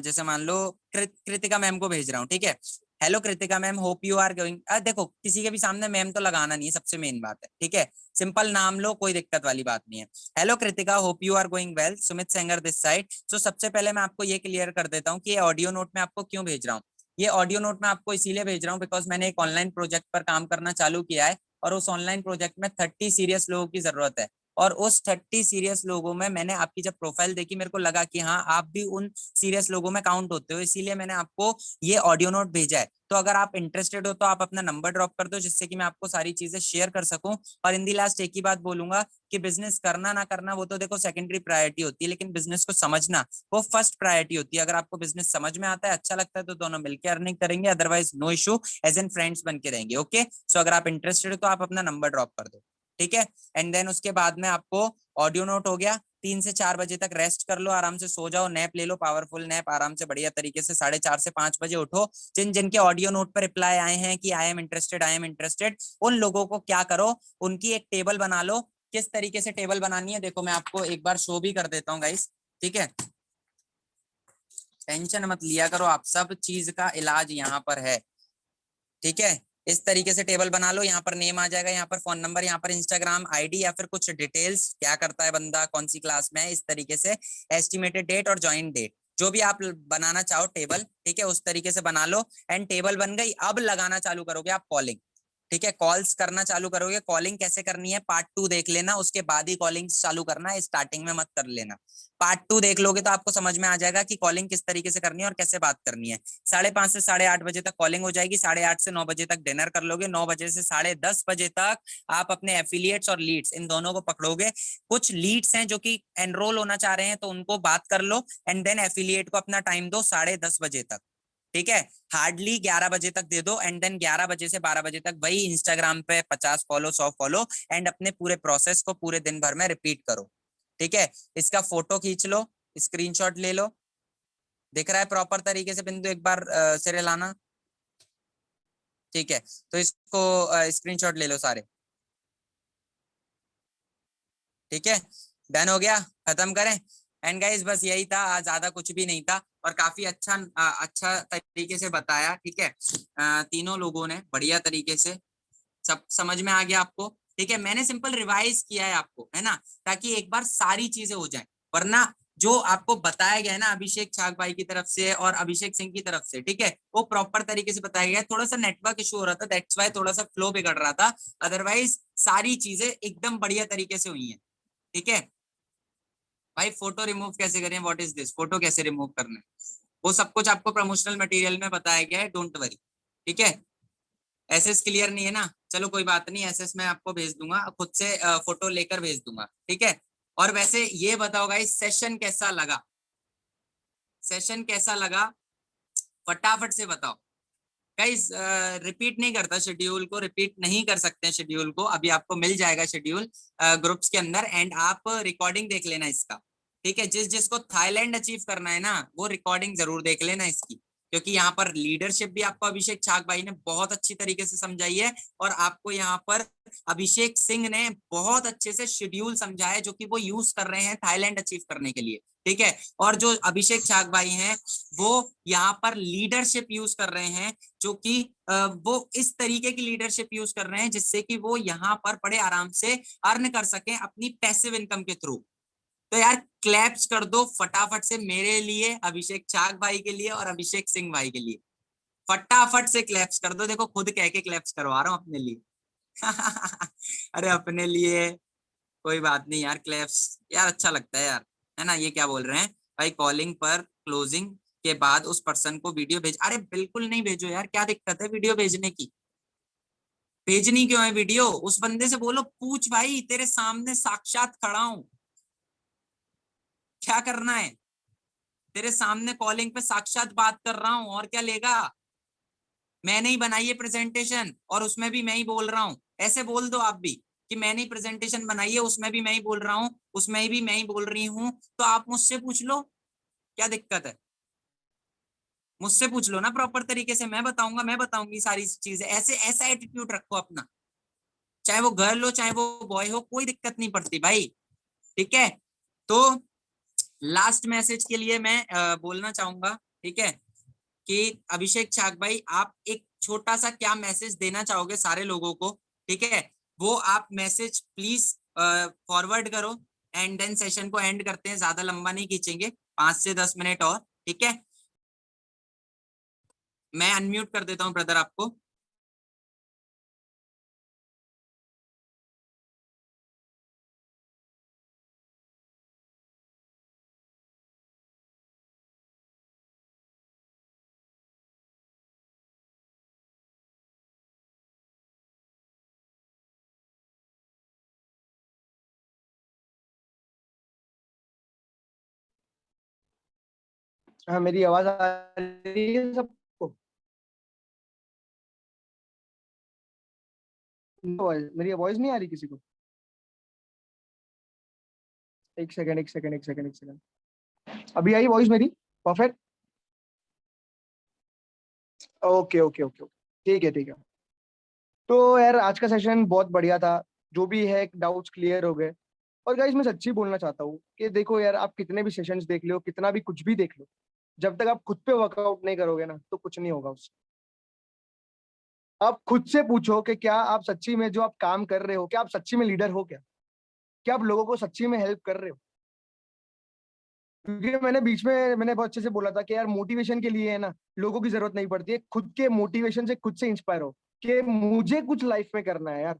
जैसे मान लो कृतिका मैम को भेज रहा हूँ, ठीक है। Hello Kritika ma'am, hope you are going, देखो किसी के भी सामने मैम तो लगाना नहीं है, सबसे मेन बात है, ठीक है। सिंपल नाम लो, कोई दिक्कत वाली बात नहीं है। Hello Kritika, hope you are going well, Sumit Sengar this side. तो सबसे पहले मैं आपको ये क्लियर कर देता हूँ कि ये ऑडियो नोट में आपको क्यों भेज रहा हूँ। ये ऑडियो नोट में आपको इसीलिए भेज रहा हूँ बिकॉज मैंने एक ऑनलाइन प्रोजेक्ट पर काम करना चालू किया है, और उस ऑनलाइन प्रोजेक्ट में 30 सीरियस लोगों की जरूरत है। और उस 30 सीरियस लोगों में मैंने आपकी जब प्रोफाइल देखी, मेरे को लगा कि हाँ आप भी उन सीरियस लोगों में काउंट होते हो, इसीलिए मैंने आपको ये ऑडियो नोट भेजा है। तो अगर आप इंटरेस्टेड हो तो आप अपना नंबर ड्रॉप कर दो, जिससे कि मैं आपको सारी चीजें शेयर कर सकूं। और इन दी लास्ट एक ही बात बोलूंगा कि बिजनेस करना ना करना वो तो देखो सेकेंडरी प्रायोरिटी होती है, लेकिन बिजनेस को समझना वो फर्स्ट प्रायोरिटी होती है। अगर आपको बिजनेस समझ में आता है, अच्छा लगता है, तो दोनों मिलकर अर्निंग करेंगे, otherwise no issue, as an friends बन के रहेंगे। ओके, सो अगर आप इंटरेस्टेड हो तो आप अपना नंबर ड्रॉप कर दो, ठीक है। एंड देन उसके बाद में आपको ऑडियो नोट हो गया, 3 से 4 बजे तक रेस्ट कर लो, आराम से सो जाओ, नैप ले लो, पावरफुल नैप, आराम से बढ़िया तरीके से 4:30 से 5 बजे उठो। जिन जिनके ऑडियो नोट पर रिप्लाई आए हैं कि I am interested, I am interested, उन लोगों को क्या करो, उनकी एक टेबल बना लो। किस तरीके से टेबल बनानी है देखो, मैं आपको एक बार शो भी कर देता हूँ गाइस, ठीक है। टेंशन मत लिया करो, आप सब चीज का इलाज यहाँ पर है, ठीक है। इस तरीके से टेबल बना लो, यहाँ पर नेम आ जाएगा, यहाँ पर फोन नंबर, यहाँ पर इंस्टाग्राम आईडी, या फिर कुछ डिटेल्स, क्या करता है बंदा, कौन सी क्लास में है, इस तरीके से एस्टिमेटेड डेट और ज्वाइन डेट, जो भी आप बनाना चाहो टेबल, ठीक है, उस तरीके से बना लो। एंड टेबल बन गई, अब लगाना चालू करोगे आप कॉलिंग, ठीक है। कॉल्स करना चालू करोगे। कॉलिंग कैसे करनी है पार्ट 2 देख लेना, उसके बाद ही कॉलिंग चालू करना है, स्टार्टिंग में मत कर लेना। पार्ट 2 देख लोगे तो आपको समझ में आ जाएगा कि कॉलिंग किस तरीके से करनी है और कैसे बात करनी है। 5:30 से 8:30 बजे तक कॉलिंग हो जाएगी, 8:30 से 9 बजे तक डिनर कर लोगे, 9 बजे से 10:30 बजे तक आप अपने एफिलिएट्स और लीड्स इन दोनों को पकड़ोगे। कुछ लीड्स हैं जो कि एनरोल होना चाह रहे हैं तो उनको बात कर लो, एंड देन एफिलिएट को अपना टाइम दो 10:30 बजे तक, ठीक है। हार्डली 11 बजे तक दे दो, एंड देन 11 बजे से 12 बजे तक वही इंस्टाग्राम पे 50 फॉलो 100 फॉलो, एंड अपने पूरे प्रोसेस को पूरे दिन भर में रिपीट करो, ठीक है। इसका फोटो खींच लो, स्क्रीनशॉट ले लो, दिख रहा है प्रॉपर तरीके से बिंदु, एक बार सिरे लाना, ठीक है। तो इसको स्क्रीनशॉट ले लो सारे, ठीक है। डन हो गया, खत्म करें। एंड गाइस बस यही था, ज्यादा कुछ भी नहीं था, और काफी अच्छा तरीके से बताया, ठीक है। तीनों लोगों ने बढ़िया तरीके से सब समझ में आ गया आपको? ठीक है, मैंने सिंपल रिवाइज किया है आपको, है ना, ताकि एक बार सारी चीजें हो जाएं, वरना जो आपको बताया गया है ना अभिषेक छाक भाई की तरफ से और अभिषेक सिंह की तरफ से, ठीक है, वो प्रॉपर तरीके से बताया गया है। थोड़ा सा नेटवर्क इशू हो रहा था, दैट्स वाई थोड़ा सा फ्लो बिगड़ रहा था, अदरवाइज सारी चीजें एकदम बढ़िया तरीके से हुई है। ठीक है भाई, फोटो रिमूव कैसे करें, व्हाट इज दिस, फोटो कैसे रिमूव करना है, वो सब कुछ आपको प्रमोशनल मटेरियल में बताया गया है, डोंट वरी। ठीक है, एसएस क्लियर नहीं है ना, चलो कोई बात नहीं, एसएस मैं आपको भेज दूंगा, खुद से फोटो लेकर भेज दूंगा। ठीक है, और वैसे ये बताओ गाइस, सेशन कैसा लगा, सेशन कैसा लगा, फटाफट से बताओ गाइस। रिपीट नहीं करता शेड्यूल को, रिपीट नहीं कर सकते हैं शेड्यूल को, अभी आपको मिल जाएगा शेड्यूल ग्रुप्स के अंदर, एंड आप रिकॉर्डिंग देख लेना इसका। ठीक है, जिसको थाईलैंड अचीव करना है ना, वो रिकॉर्डिंग जरूर देख लेना इसकी, क्योंकि यहाँ पर लीडरशिप भी आपको अभिषेक छाक भाई ने बहुत अच्छी तरीके से समझाई है, और आपको यहाँ पर अभिषेक सिंह ने बहुत अच्छे से शेड्यूल समझाया है, जो कि वो यूज कर रहे हैं थाईलैंड अचीव करने के लिए। ठीक है, और जो अभिषेक छाक भाई हैं वो यहाँ पर लीडरशिप यूज कर रहे हैं, जो कि वो इस तरीके की लीडरशिप यूज कर रहे हैं जिससे कि वो यहाँ पर बड़े आराम से अर्न कर सकें अपनी पैसिव इनकम के थ्रू। तो यार क्लैप्स कर दो फटाफट से मेरे लिए, अभिषेक छाक भाई के लिए और अभिषेक सिंह भाई के लिए, फटाफट से क्लैप्स कर दो, देखो खुद कह के क्लैप्स करवा रहा हूँ अपने लिए। अरे अपने लिए कोई बात नहीं यार, क्लैप्स यार अच्छा लगता है यार, है ना। ये क्या बोल रहे हैं भाई, कॉलिंग पर क्लोजिंग के बाद उस पर्सन को वीडियो भेज, अरे बिल्कुल नहीं भेजो यार, क्या दिक्कत है वीडियो भेजने की, भेजनी क्यों है वीडियो, उस बंदे से बोलो पूछ भाई, तेरे सामने साक्षात खड़ा हूं, क्या करना है, तेरे सामने कॉलिंग पे साक्षात बात कर रहा हूं, और क्या लेगा, मैंने ही बनाई है प्रेजेंटेशन और उसमें भी मैं ही बोल रहा हूँ, ऐसे बोल दो आप भी कि मैंने ही प्रेजेंटेशन बनाई है, उसमें भी मैं ही बोल रहा हूँ, उसमें भी मैं ही बोल रही हूँ, तो आप मुझसे पूछ लो, क्या दिक्कत है, मुझसे पूछ लो ना प्रॉपर तरीके से, मैं बताऊंगा, मैं बताऊंगी सारी चीजें, ऐसे ऐसा एटीट्यूड रखो अपना, चाहे वो गर्ल हो चाहे वो बॉय हो, कोई दिक्कत नहीं पड़ती भाई। ठीक है, तो लास्ट मैसेज के लिए मैं बोलना चाहूंगा, ठीक है, कि अभिषेक छाक भाई आप एक छोटा सा क्या मैसेज देना चाहोगे सारे लोगों को, ठीक है, वो आप मैसेज प्लीज फॉरवर्ड करो, एंड देन सेशन को एंड करते हैं, ज्यादा लंबा नहीं खींचेंगे, 5 से 10 मिनट और। ठीक है, मैं अनम्यूट कर देता हूँ ब्रदर आपको। हाँ, मेरी आवाज आ रही है सबको? मेरी वॉइस नहीं आ रही किसी को? एक सेकंड, एक सेकंड, एक सेकंड, एक सेकंड। अभी आई वॉइस मेरी perfect? Okay okay okay okay, ठीक है ठीक है। तो यार आज का सेशन बहुत बढ़िया था, जो भी है डाउट्स क्लियर हो गए। और गाइस मैं सच्ची बोलना चाहता हूँ कि देखो यार, आप कितने भी सेशंस देख लो, कितना भी कुछ भी देख लो, जब तक आप खुद पे वर्कआउट नहीं करोगे ना, तो कुछ नहीं होगा उससे। आप खुद से पूछो कि क्या आप सच्ची में जो आप काम कर रहे हो, क्या आप सच्ची में लीडर हो, क्या आप लोगों को सच्ची में हेल्प कर रहे हो? क्योंकि मैंने बीच में मैंने बहुत अच्छे से बोला था कि यार मोटिवेशन के लिए है ना, लोगों की जरूरत नहीं पड़ती है, खुद के मोटिवेशन से खुद से इंस्पायर हो कि मुझे कुछ लाइफ में करना है यार।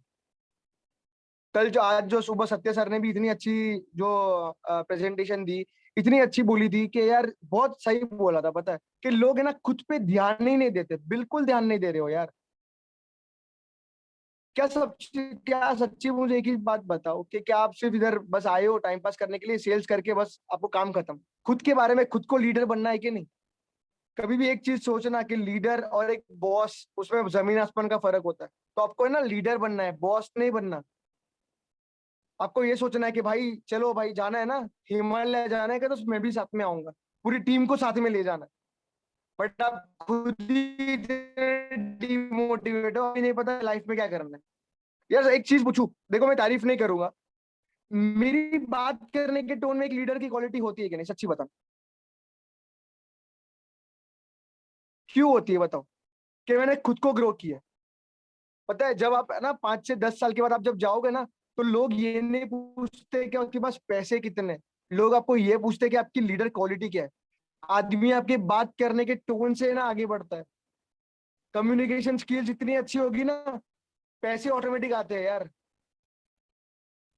कल जो आज जो सुबह सत्य सर ने भी इतनी अच्छी जो प्रेजेंटेशन दी, इतनी अच्छी बोली थी कि यार बहुत सही बोला था, पता है कि लोग है ना खुद पे ध्यान ही नहीं देते, बिल्कुल ध्यान नहीं दे रहे हो यार। क्या सच्ची मुझे एक ही बात बताओ कि क्या आप सिर्फ इधर बस आए हो टाइम पास करने के लिए, सेल्स करके बस आपको काम खत्म? खुद के बारे में, खुद को लीडर बनना है कि नहीं? कभी भी एक चीज सोचना कि लीडर और एक बॉस, उसमें जमीन आसमान का फर्क होता है। तो आपको है ना लीडर बनना है, बॉस नहीं बनना। आपको ये सोचना है कि भाई चलो भाई जाना है ना, हिमालय जाना है, कि तो मैं भी साथ में आऊंगा, पूरी टीम को साथ में ले जाना है। बट आप खुद ही डिमोटिवेट हो, अभी नहीं पता लाइफ में क्या करना है। यार एक चीज पूछू, देखो मैं तारीफ नहीं करूंगा, मेरी बात करने के टोन में एक लीडर की क्वालिटी होती है कि नहीं, सच्ची बताओ, क्यों होती है बताओ? कि मैंने खुद को ग्रो किया, पता है जब आप है ना 5 से 10 साल के बाद आप जब जाओगे ना, तो लोग ये नहीं पूछते कि आपके पास पैसे कितने हैं। लोग आपको ये पूछते हैं कि आपकी लीडर क्वालिटी क्या है। आदमी आपके बात करने के टोन से ना आगे बढ़ता है। कम्युनिकेशन स्किल्स इतनी अच्छी होगी ना, पैसे ऑटोमेटिक आते हैं यार।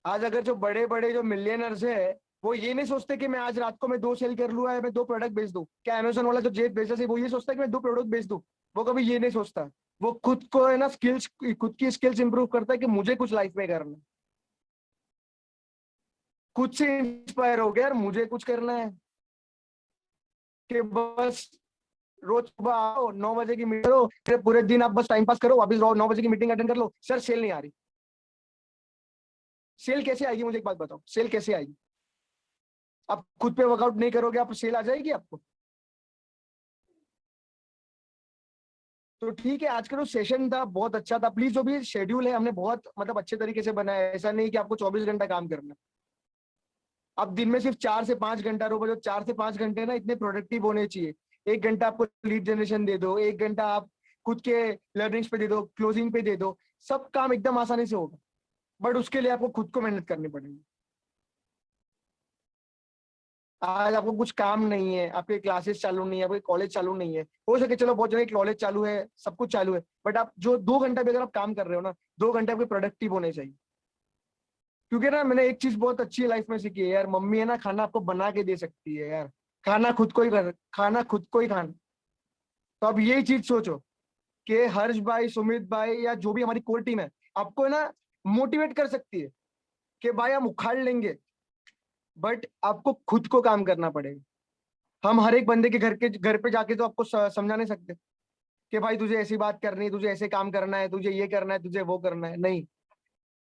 आज अगर जो बड़े बड़े जो मिलियनर्स है, वो ये नहीं सोचते कि मैं आज रात को मैं 2 सेल कर लूँ या मैं 2 प्रोडक्ट बेच दूं। क्या अमेजोन वाला जो जेफ बेजोस है वो ये सोचता है कि मैं 2 प्रोडक्ट बेच दूं? वो कभी ये नहीं सोचता। वो खुद को है ना स्किल्स, खुद की स्किल्स इंप्रूव करता है कि मुझे कुछ लाइफ में करना है। खुद से इंस्पायर हो गया यार, मुझे कुछ करना है। कि बस रोज सुबह आओ, 9 बजे की मीटिंग करो, फिर पूरे दिन आप बस टाइम पास करो, वापस रहो, 9 बजे की मीटिंग अटेंड कर लो। सर सेल नहीं आ रही। सेल कैसे आएगी? मुझे एक बात बताओ, सेल कैसे आएगी? आप खुद पे वर्कआउट नहीं करोगे, आप सेल आ जाएगी आपको? तो ठीक है, आज का जो सेशन था बहुत अच्छा था। प्लीज जो भी शेड्यूल है हमने बहुत मतलब अच्छे तरीके से बनाया है। ऐसा नहीं कि आपको 24 घंटा काम करना है। आप दिन में सिर्फ 4 से 5 घंटा रो, जो 4 से 5 घंटे ना इतने प्रोडक्टिव होने चाहिए। 1 घंटा आपको लीड जनरेशन दे दो, 1 घंटा आप खुद के लर्निंग्स पे दे दो, क्लोजिंग पे दे दो, सब काम एकदम आसानी से होगा। बट उसके लिए आपको खुद को मेहनत करनी पड़ेगी। आज आपको कुछ काम नहीं है, आपके क्लासेस चालू नहीं है, आपके कॉलेज चालू नहीं है। हो सके चलो बहुत जगह कॉलेज चालू है, सब कुछ चालू है, बट आप जो 2 घंटा भी अगर आप काम कर रहे हो ना, 2 घंटे आपके प्रोडक्टिव होने चाहिए। क्योंकि ना मैंने एक चीज बहुत अच्छी लाइफ में सीखी है यार, मम्मी है ना खाना आपको बना के दे सकती है यार। खाना खुद को ही खाना। तो अब यही चीज सोचो कि हर्ष भाई, सुमित भाई या जो भी हमारी कोर टीम है, आपको है ना मोटिवेट कर सकती है कि भाई हम उखाड़ लेंगे, बट आपको खुद को काम करना पड़ेगा। हम हर एक बंदे के घर पे जाके तो आपको समझा नहीं सकते कि भाई तुझे ऐसी बात करनी है, तुझे ऐसे काम करना है, तुझे ये करना है, तुझे वो करना है। नहीं,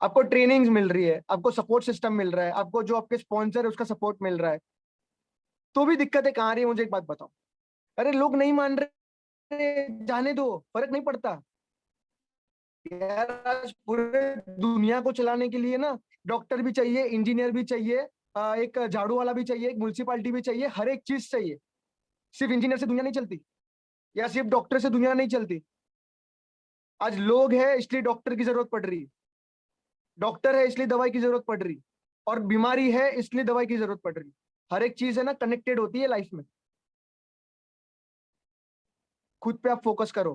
आपको ट्रेनिंग्स मिल रही है, आपको सपोर्ट सिस्टम मिल रहा है, आपको जो आपके स्पॉन्सर है उसका सपोर्ट मिल रहा है। तो भी दिक्कतें कहाँ आ रही है? मुझे एक बात बताओ। अरे लोग नहीं मान रहे, जाने दो, फर्क नहीं पड़ता यार। आज पूरे दुनिया को चलाने के लिए ना डॉक्टर भी चाहिए, इंजीनियर भी चाहिए, एक झाड़ू वाला भी चाहिए, एक म्यूनसिपालिटी भी चाहिए, हर एक चीज चाहिए। सिर्फ इंजीनियर से दुनिया नहीं चलती, या सिर्फ डॉक्टर से दुनिया नहीं चलती। आज लोग है इसलिए डॉक्टर की जरूरत पड़ रही है, डॉक्टर है इसलिए दवाई की जरूरत पड़ रही, और बीमारी है इसलिए दवाई की जरूरत पड़ रही। हर एक चीज है ना कनेक्टेड होती है लाइफ में। खुद पे आप फोकस करो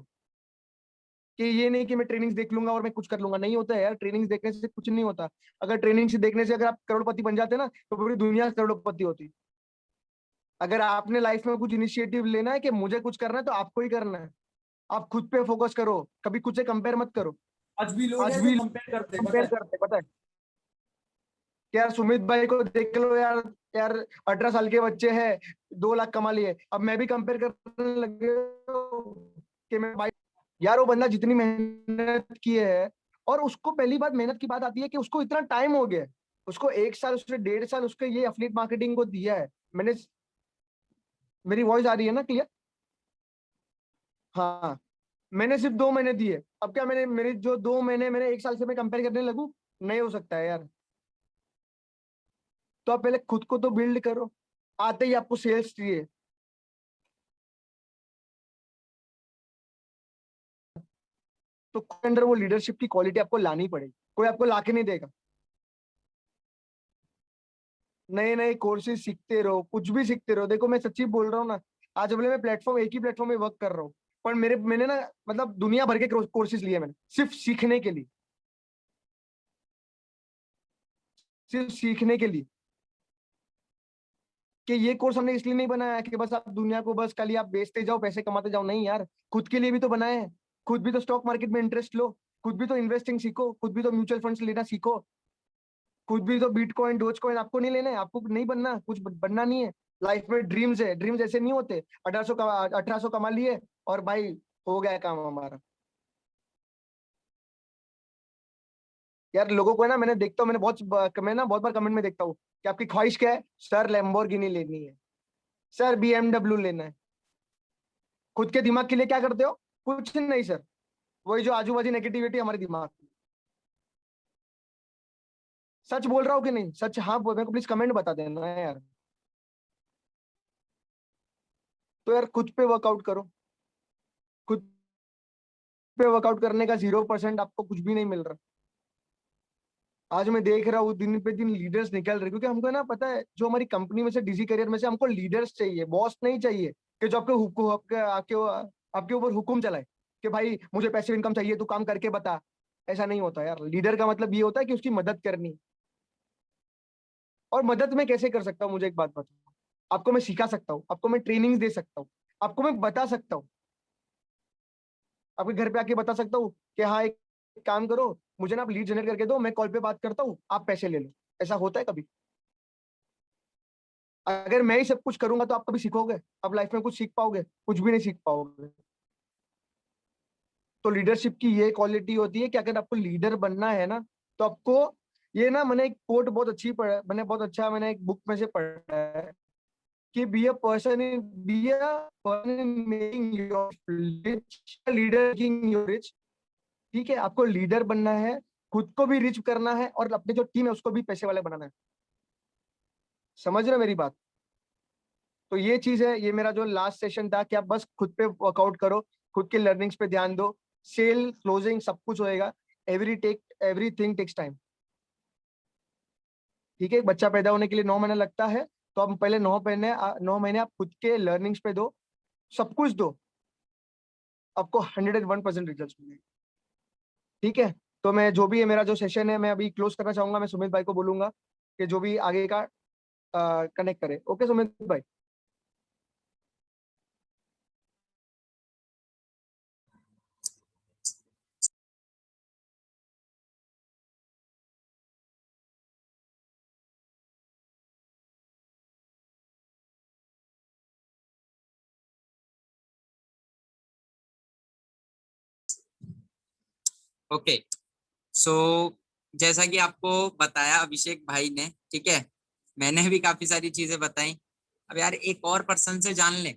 कि ये नहीं कि मैं ट्रेनिंग्स देख लूंगा और मैं कुछ कर लूंगा। नहीं होता है यार, ट्रेनिंग्स देखने से कुछ नहीं होता। अगर ट्रेनिंग से देखने से अगर आप करोड़पति बन जाते ना, तो पूरी दुनिया करोड़पति होती। अगर आपने लाइफ में कुछ इनिशिएटिव लेना है कि मुझे कुछ करना है, तो आपको ही करना है। आप खुद पे फोकस करो, कभी खुद से कंपेयर मत करो। आज भी लोग आज हैं जो भी कंपेयर करते हैं, पता कंपेयर है। करते, पता है कि यार सुमित भाई को देख लो यार, यार 18 साल के बच्चे हैं, 2 लाख कमा लिए, अब मैं भी कंपेयर करने लगे कि मैं भाई, यार वो बंदा जितनी मेहनत की है, और उसको पहली बात मेहनत की बात आती है कि उसको इतना टाइम हो गया है। उसको 1 साल, उसने 1.5 साल उसके ये एफिलिएट मार्केटिंग को दिया है। मैंने, मेरी वॉइस आ रही है ना क्लियर? हाँ, मैंने सिर्फ 2 महीने दिए। अब क्या मैंने मेरे जो 2 महीने मैंने 1 साल से मैं कंपेयर करने लगूं? नहीं हो सकता है यार। तो आप पहले खुद को तो बिल्ड करो। आते ही आपको सेल्स चाहिए, तो अंदर वो लीडरशिप की क्वालिटी आपको लानी पड़ेगी। कोई आपको लाके नहीं देगा। नए नए कोर्सेज सीखते रहो, कुछ भी सीखते रहो। देखो मैं सच्ची बोल रहा हूँ ना, आज भले मैं प्लेटफॉर्म, एक ही प्लेटफॉर्म में वर्क कर रहा हूँ, पर मैंने ना मतलब दुनिया भर के कोर्सेज लिए मैंने, सिर्फ सीखने के लिए, सिर्फ सीखने के लिए। कि ये कोर्स हमने इसलिए नहीं बनाया कि बस आप दुनिया को बस खाली आप बेचते जाओ, पैसे कमाते जाओ। नहीं यार, खुद के लिए भी तो बनाए हैं। खुद भी तो स्टॉक मार्केट में इंटरेस्ट लो, खुद भी तो इन्वेस्टिंग सीखो, खुद भी तो म्यूचुअल फंड्स लेना सीखो, खुद भी तो बिटकॉइन, डोज कॉइन आपको नहीं लेना है, आपको नहीं बनना, कुछ बनना नहीं है। लाइफ में ड्रीम्स है, ड्रीम्स ऐसे नहीं होते 1800 कमा लिए और भाई हो गया काम हमारा। यार लोगों को है ना, मैंने देखता हूँ, मैं ना बहुत बार कमेंट में देखता हूँ कि आपकी ख्वाहिश क्या है? सर लैम्बोर्गिनी लेनी है, सर BMW लेना है। खुद के दिमाग के लिए क्या करते हो? कुछ नहीं सर, वही जो आजू बाजू नेगेटिविटी हमारे दिमाग में। सच बोल रहा हूँ कि नहीं सच? हाँ मेरे को प्लीज कमेंट बता देना यार। तो यार खुद पे वर्कआउट करो, खुद पे वर्कआउट करने का 0% आपको कुछ भी नहीं मिल रहा। आज मैं देख रहा हूँ दिन पे दिन लीडर्स निकल रहे, क्योंकि हमको ना पता है जो हमारी कंपनी में से डीजी करियर में से हमको लीडर्स चाहिए, बॉस नहीं चाहिए कि जो आपके हुक्म आपके ऊपर हुक्म चलाए कि भाई मुझे पैसिव इनकम चाहिए, तू काम करके बता। ऐसा नहीं होता यार। लीडर का मतलब ये होता है कि उसकी मदद करनी। और मदद मैं कैसे कर सकता हूँ, मुझे एक बात बताओ। आपको मैं सिखा सकता हूँ, आपको मैं ट्रेनिंग दे सकता हूँ, आपको मैं बता सकता हूँ, आपके घर पे आके बता सकता हूँ कि हाँ एक काम करो, मुझे ना आप लीड जनरेट करके दो, मैं कॉल पे बात करता हूँ, आप पैसे ले लो। ऐसा होता है कभी? अगर मैं ही सब कुछ करूंगा तो आप कभी सीखोगे? आप लाइफ में कुछ सीख पाओगे? कुछ भी नहीं सीख पाओगे। तो लीडरशिप की ये क्वालिटी होती है कि अगर आपको लीडर बनना है ना, तो आपको ये ना, मैंने एक कोट बहुत अच्छी पढ़ा, मैंने बहुत अच्छा, मैंने एक बुक में से पढ़ा है कि be a person in making your rich, leader making your rich. ठीक है, आपको लीडर बनना है, खुद को भी रिच करना है और अपने जो टीम है उसको भी पैसे वाले बनाना है। समझ रहे हो मेरी बात? तो ये चीज है, ये मेरा जो लास्ट सेशन था कि आप बस खुद पे वर्कआउट करो, खुद के लर्निंग्स पे ध्यान दो, सेल क्लोजिंग सब कुछ होएगा। Everything takes time. ठीक है, एक बच्चा पैदा होने के लिए 9 महीने लगता है, तो आप पहले 9 महीने आप खुद के लर्निंग्स पे दो, सब कुछ दो, आपको 101% रिजल्ट मिलेंगे। ठीक है, तो मैं जो भी है, मेरा जो सेशन है मैं अभी क्लोज करना चाहूंगा। मैं सुमित भाई को बोलूंगा कि जो भी आगे का कनेक्ट करे। ओके सुमित भाई। ओके, सो जैसा कि आपको बताया अभिषेक भाई ने, ठीक है, मैंने भी काफी सारी चीजें बताई। अब यार एक और पर्सन से जान ले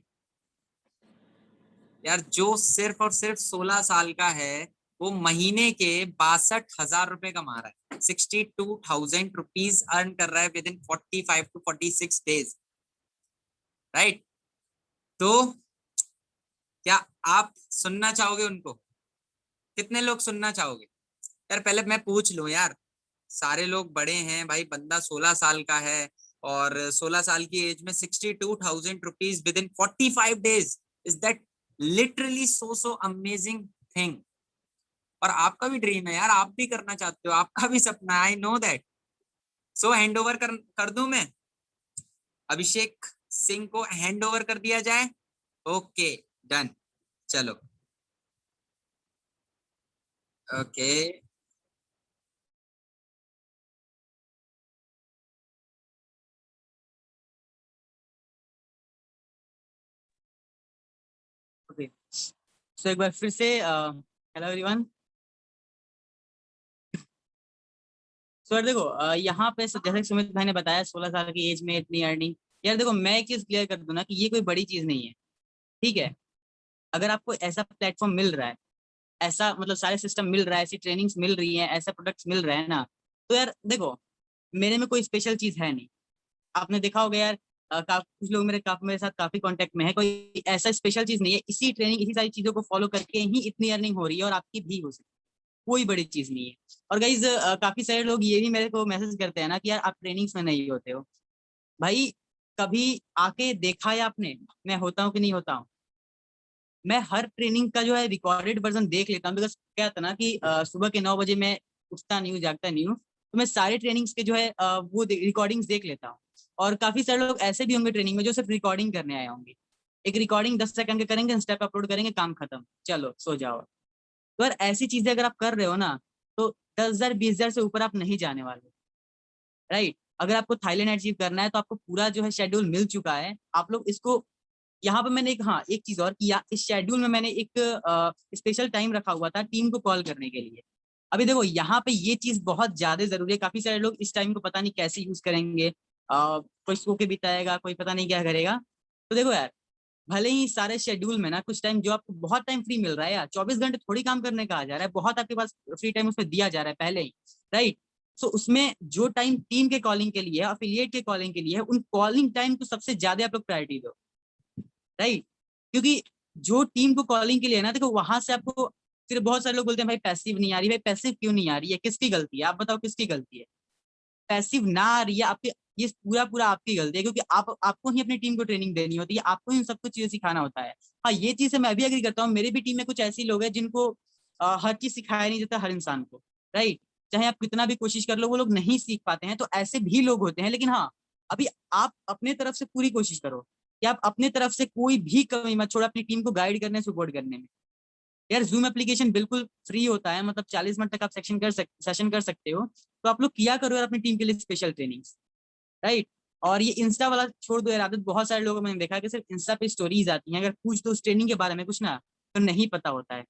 यार, जो सिर्फ और सिर्फ 16 साल का है, वो महीने के 62,000 रुपए कमा रहा है, 62,000 रुपीज अर्न कर रहा है with in 45 to 46 days, right? तो क्या आप सुनना चाहोगे उनको? कितने लोग सुनना चाहोगे यार? पहले मैं पूछ लूं यार, सारे लोग बड़े हैं भाई, बंदा 16 साल का है और 16 साल की एज में 62,000 rupees with in 45 days, is that literally so amazing thing. और आपका भी ड्रीम है यार, आप भी करना चाहते हो, आपका भी सपना, I know that. So hand over कर दूं मैं? अभिषेक सिंह को हैंड ओवर कर दिया जाए? ओके, डन, चलो। ओके, ओके, सो एक बार फिर से हेलो एवरीवन। सो यार देखो, यहाँ पे जैसे कि सुमित भाई ने बताया 16 साल की एज में इतनी अर्निंग। यार देखो, मैं एक चीज क्लियर कर दूं ना कि ये कोई बड़ी चीज नहीं है। ठीक है, अगर आपको ऐसा प्लेटफॉर्म मिल रहा है, ऐसा मतलब सारे सिस्टम मिल रहा है, ऐसी ट्रेनिंग्स मिल रही हैं, ऐसे प्रोडक्ट्स मिल रहे हैं ना, तो यार देखो, मेरे में कोई स्पेशल चीज है नहीं। आपने देखा होगा यार, कुछ लोग मेरे साथ काफी कांटेक्ट में है, कोई ऐसा स्पेशल चीज नहीं है। इसी ट्रेनिंग, इसी सारी चीजों को फॉलो करके ही इतनी अर्निंग हो रही है और आपकी भी हो सकती है। कोई बड़ी चीज नहीं है। और गाइज, काफी सारे लोग ये भी मेरे को मैसेज करते हैं ना कि यार आप ट्रेनिंग्स में नहीं होते हो। भाई, कभी आके देखा है आपने मैं होता हूँ कि नहीं होता हूँ? मैं हर ट्रेनिंग का जो है रिकॉर्डेड वर्जन देख लेता हूँ, बिकॉज क्या था ना कि सुबह के 9 बजे मैं उठता नहीं हूँ, जागता नहीं हूँ, तो मैं सारे ट्रेनिंग्स के जो है वो रिकॉर्डिंग्स देख लेता हूँ। और काफी सारे लोग ऐसे भी होंगे ट्रेनिंग में जो सिर्फ रिकॉर्डिंग करने आए होंगे। एक रिकॉर्डिंग 10 सेकंड के करेंगे, स्टेप अपलोड करेंगे, काम खत्म, चलो सो जाओ। तो यार ऐसी चीजें अगर आप कर रहे हो ना, तो 10,000 20,000 से ऊपर आप नहीं जाने वाले, राइट? अगर आपको थाईलैंड अचीव करना है तो आपको पूरा जो है शेड्यूल मिल चुका है। आप लोग इसको, यहाँ पे मैंने एक, हाँ एक चीज और किया, इस शेड्यूल में मैंने एक स्पेशल टाइम रखा हुआ था टीम को कॉल करने के लिए। अभी देखो, यहाँ पे ये चीज बहुत ज्यादा जरूरी है। काफी सारे लोग इस टाइम को पता नहीं कैसे यूज करेंगे, कोई सो के बिताएगा, कोई पता नहीं क्या करेगा। तो देखो यार, भले ही सारे शेड्यूल में ना कुछ टाइम, जो आपको बहुत टाइम फ्री मिल रहा है यार, 24 घंटे थोड़ी काम करने का आ जा रहा है, बहुत आपके पास फ्री टाइम उसमें दिया जा रहा है पहले ही, राइट? सो उसमें जो टाइम टीम के कॉलिंग के लिए है, अफिलिएट के कॉलिंग के लिए है, उन कॉलिंग टाइम को सबसे ज्यादा आप लोग प्रायोरिटी दो, राइट? क्योंकि जो टीम को कॉलिंग के लिए है ना, देखो वहां से आपको फिर बहुत सारे लोग बोलते हैं भाई पैसिव नहीं आ रही, भाई पैसिव क्यों नहीं आ रही है, किसकी गलती है, आप बताओ किसकी गलती है? पैसिव ना आ रही है आपकी, ये पूरा पूरा आपकी गलती है, क्योंकि आपको ही अपनी टीम को ट्रेनिंग देनी होती है, आपको ही सब कुछ चीजें सिखाना होता है। हाँ ये चीज से मैं भी एग्री करता हूँ, मेरी भी टीम में कुछ ऐसे लोग हैं जिनको हर चीज सिखाया नहीं जाता हर इंसान को, राइट? चाहे आप कितना भी कोशिश कर लो वो लोग नहीं सीख पाते हैं, तो ऐसे भी लोग होते हैं। लेकिन हाँ, अभी आप अपने तरफ से पूरी कोशिश करो कि आप अपने तरफ से कोई भी कमी मत छोड़ो अपनी टीम को गाइड करने, सपोर्ट करने में। यार जूम एप्लीकेशन बिल्कुल फ्री होता है, मतलब 40 मिनट तक आप सेशन कर सकते हो, तो आप लोग किया करो यार अपनी टीम के लिए स्पेशल ट्रेनिंग्स, राइट? और ये इंस्टा वाला छोड़ दो यार आदत, बहुत सारे लोगों मैंने देखा है कि सिर्फ इंस्टा पे स्टोरीज आती हैं, अगर पूछ दो उस ट्रेनिंग के बारे में कुछ ना, तो नहीं पता होता है।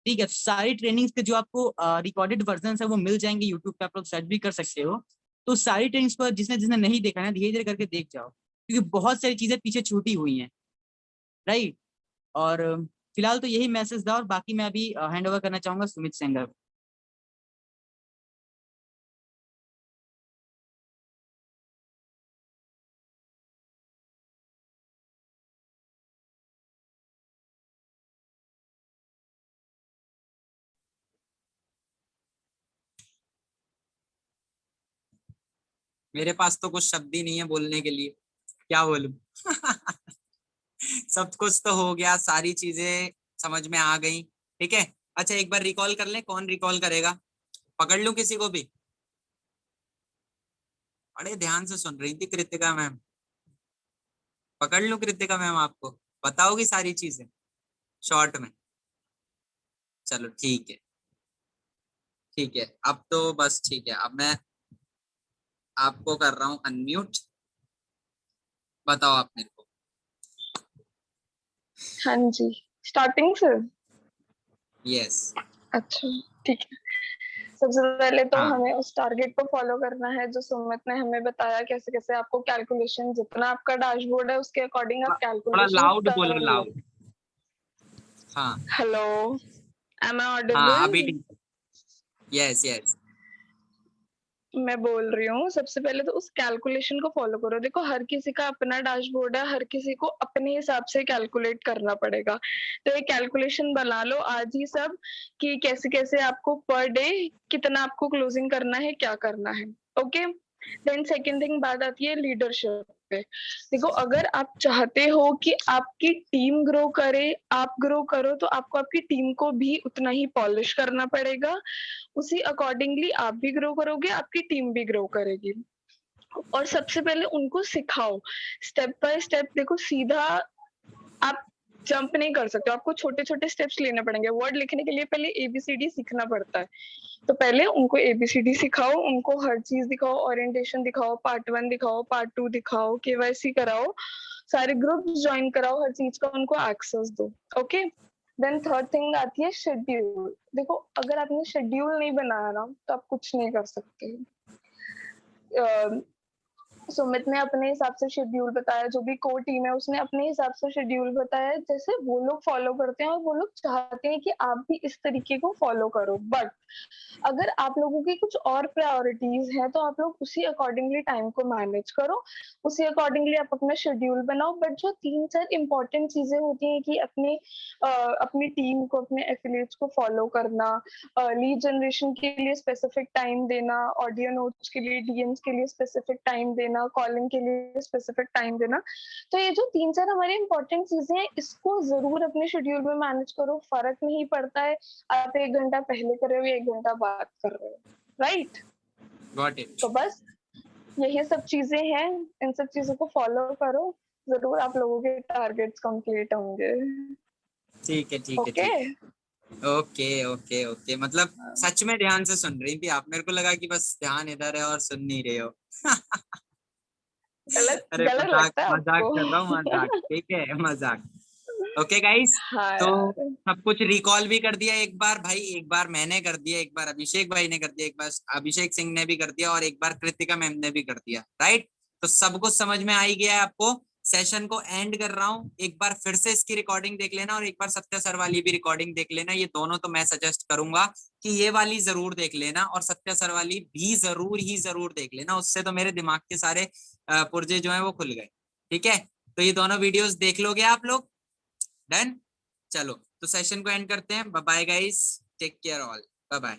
ठीक है, सारी ट्रेनिंग्स के जो आपको रिकॉर्डेड वर्जन है वो मिल जाएंगे यूट्यूब पे, आप लोग सर्च भी कर सकते हो। तो सारी ट्रेनिंग्स को जिसने जिसने नहीं देखा है धीरे धीरे करके देख जाओ, क्योंकि बहुत सारी चीजें पीछे छूटी हुई हैं, राइट? और फिलहाल तो यही मैसेज था, और बाकी मैं अभी हैंड ओवर करना चाहूंगा सुमित सेंगर। मेरे पास तो कुछ शब्द ही नहीं है बोलने के लिए, क्या बोलूं। सब कुछ तो हो गया, सारी चीजें समझ में आ गई। ठीक है, अच्छा एक बार रिकॉल कर ले, कौन रिकॉल करेगा? पकड़ लूं किसी को भी? बड़े ध्यान से सुन रही थी कृतिका मैम। पकड़ लूं कृतिका मैम, आपको बताओगी सारी चीजें शॉर्ट में? चलो ठीक है, ठीक है, अब तो बस ठीक है, अब मैं आपको कर रहा हूँ अनम्यूट। बताओ आप मेरे को। हाँ जी, स्टार्टिंग से। यस। अच्छा ठीक है। सबसे पहले तो हाँ, हमें उस टारगेट को फॉलो करना है जो सुमित ने हमें बताया, कैसे कैसे आपको कैलकुलेशन, जितना आपका डैशबोर्ड है उसके अकॉर्डिंग आप थोड़ा कैलकुलेशन लाउड बोलो, कर लो। लाउड। हाँ हेलो, एम आई हाँ, अभी ऑडिबल? ठीक। Yes yes. मैं बोल रही हूँ सबसे पहले तो उस कैलकुलेशन को फॉलो करो। देखो हर किसी का अपना डैशबोर्ड है, हर किसी को अपने हिसाब से कैलकुलेट करना पड़ेगा। तो एक कैलकुलेशन बना लो आज ही सब, कि कैसे कैसे आपको पर डे कितना आपको क्लोजिंग करना है, क्या करना है। ओके, देन सेकेंड थिंग बात आती है लीडरशिप पे। देखो अगर आप चाहते हो कि आपकी टीम ग्रो करे, आप ग्रो करो, तो आपको आपकी टीम को भी उतना ही पॉलिश करना पड़ेगा। उसी अकॉर्डिंगली आप भी ग्रो करोगे, आपकी टीम भी ग्रो करेगी। और सबसे पहले उनको सिखाओ स्टेप बाय स्टेप। देखो सीधा आप जंप नहीं कर सकते, आपको छोटे छोटे स्टेप्स लेने पड़ेंगे। वर्ड लिखने के लिए पहले एबीसीडी सीखना पड़ता है, तो पहले उनको एबीसीडी सिखाओ, उनको हर चीज दिखाओ, ओरिएंटेशन दिखाओ, पार्ट 1 दिखाओ, पार्ट 2 दिखाओ, केवाईसी कराओ, सारे ग्रुप्स ज्वाइन कराओ, हर चीज का उनको एक्सेस दो। ओके, देन थर्ड थिंग आती है शेड्यूल। देखो अगर आपने शेड्यूल नहीं बनाया ना तो आप कुछ नहीं कर सकते। सुमित ने अपने हिसाब से शेड्यूल बताया, जो भी कोर टीम है उसने अपने हिसाब से शेड्यूल बताया, जैसे वो लोग फॉलो करते हैं और वो लोग चाहते हैं कि आप भी इस तरीके को फॉलो करो। बट अगर आप लोगों की कुछ और प्रायोरिटीज हैं तो आप लोग उसी अकॉर्डिंगली टाइम को मैनेज करो, उसी अकॉर्डिंगली आप अपना शेड्यूल बनाओ। बट जो 3-4 इंपॉर्टेंट चीजें होती हैं कि अपनी टीम को, अपने एफिलिएट्स को फॉलो करना, लीड जनरेशन के लिए स्पेसिफिक टाइम देना, ऑडियो नोट्स के लिए, डीएम्स के लिए स्पेसिफिक टाइम देना, कॉलिंग के लिए स्पेसिफिक टाइम देना, तो ये जो 3-4 हमारी इंपॉर्टेंट चीजें हैं इसको जरूर अपने शेड्यूल में मैनेज करो। फर्क नहीं पड़ता है आप 1 घंटा पहले कर रहे हो या 1 घंटा बाद कर रहे हो, राइट? Got it. तो बस यही सब चीजें हैं, इन सब चीजों को फॉलो करो, जरूर आप लोगों के टारगेट्स कंप्लीट होंगे। ठीक है ठीक है ओके, ठीक है। ओके ओके ओके, मतलब सच में ध्यान से सुन रही थी आप, मेरे को लगा कि बस ध्यान इधर है और सुन नहीं रहे हो। गलत अरे गलत मजाक लगता है मजाक आपको? कर रहा हूँ, मजाक, ठीक है, मजाक। ओके गाइस, हाँ तो यार, सब कुछ रिकॉल भी कर दिया एक बार भाई, एक बार मैंने कर दिया, एक बार अभिषेक भाई ने कर दिया, एक बार अभिषेक सिंह ने भी कर दिया, और एक बार कृतिका मैम ने भी कर दिया, राइट? तो सब कुछ समझ में आ ही गया है आपको। सेशन को एंड कर रहा हूँ, एक बार फिर से इसकी रिकॉर्डिंग देख लेना, और एक बार सत्या सर वाली भी रिकॉर्डिंग देख लेना। ये दोनों तो मैं सजेस्ट करूंगा कि ये वाली जरूर देख लेना, और सत्या सर वाली भी जरूर ही जरूर देख लेना, उससे तो मेरे दिमाग के सारे पुर्जे जो है वो खुल गए। ठीक है, तो ये दोनों वीडियोस देख लोगे आप लोग? डन, चलो तो सेशन को एंड करते हैं। Bye bye guys, take care all, bye bye.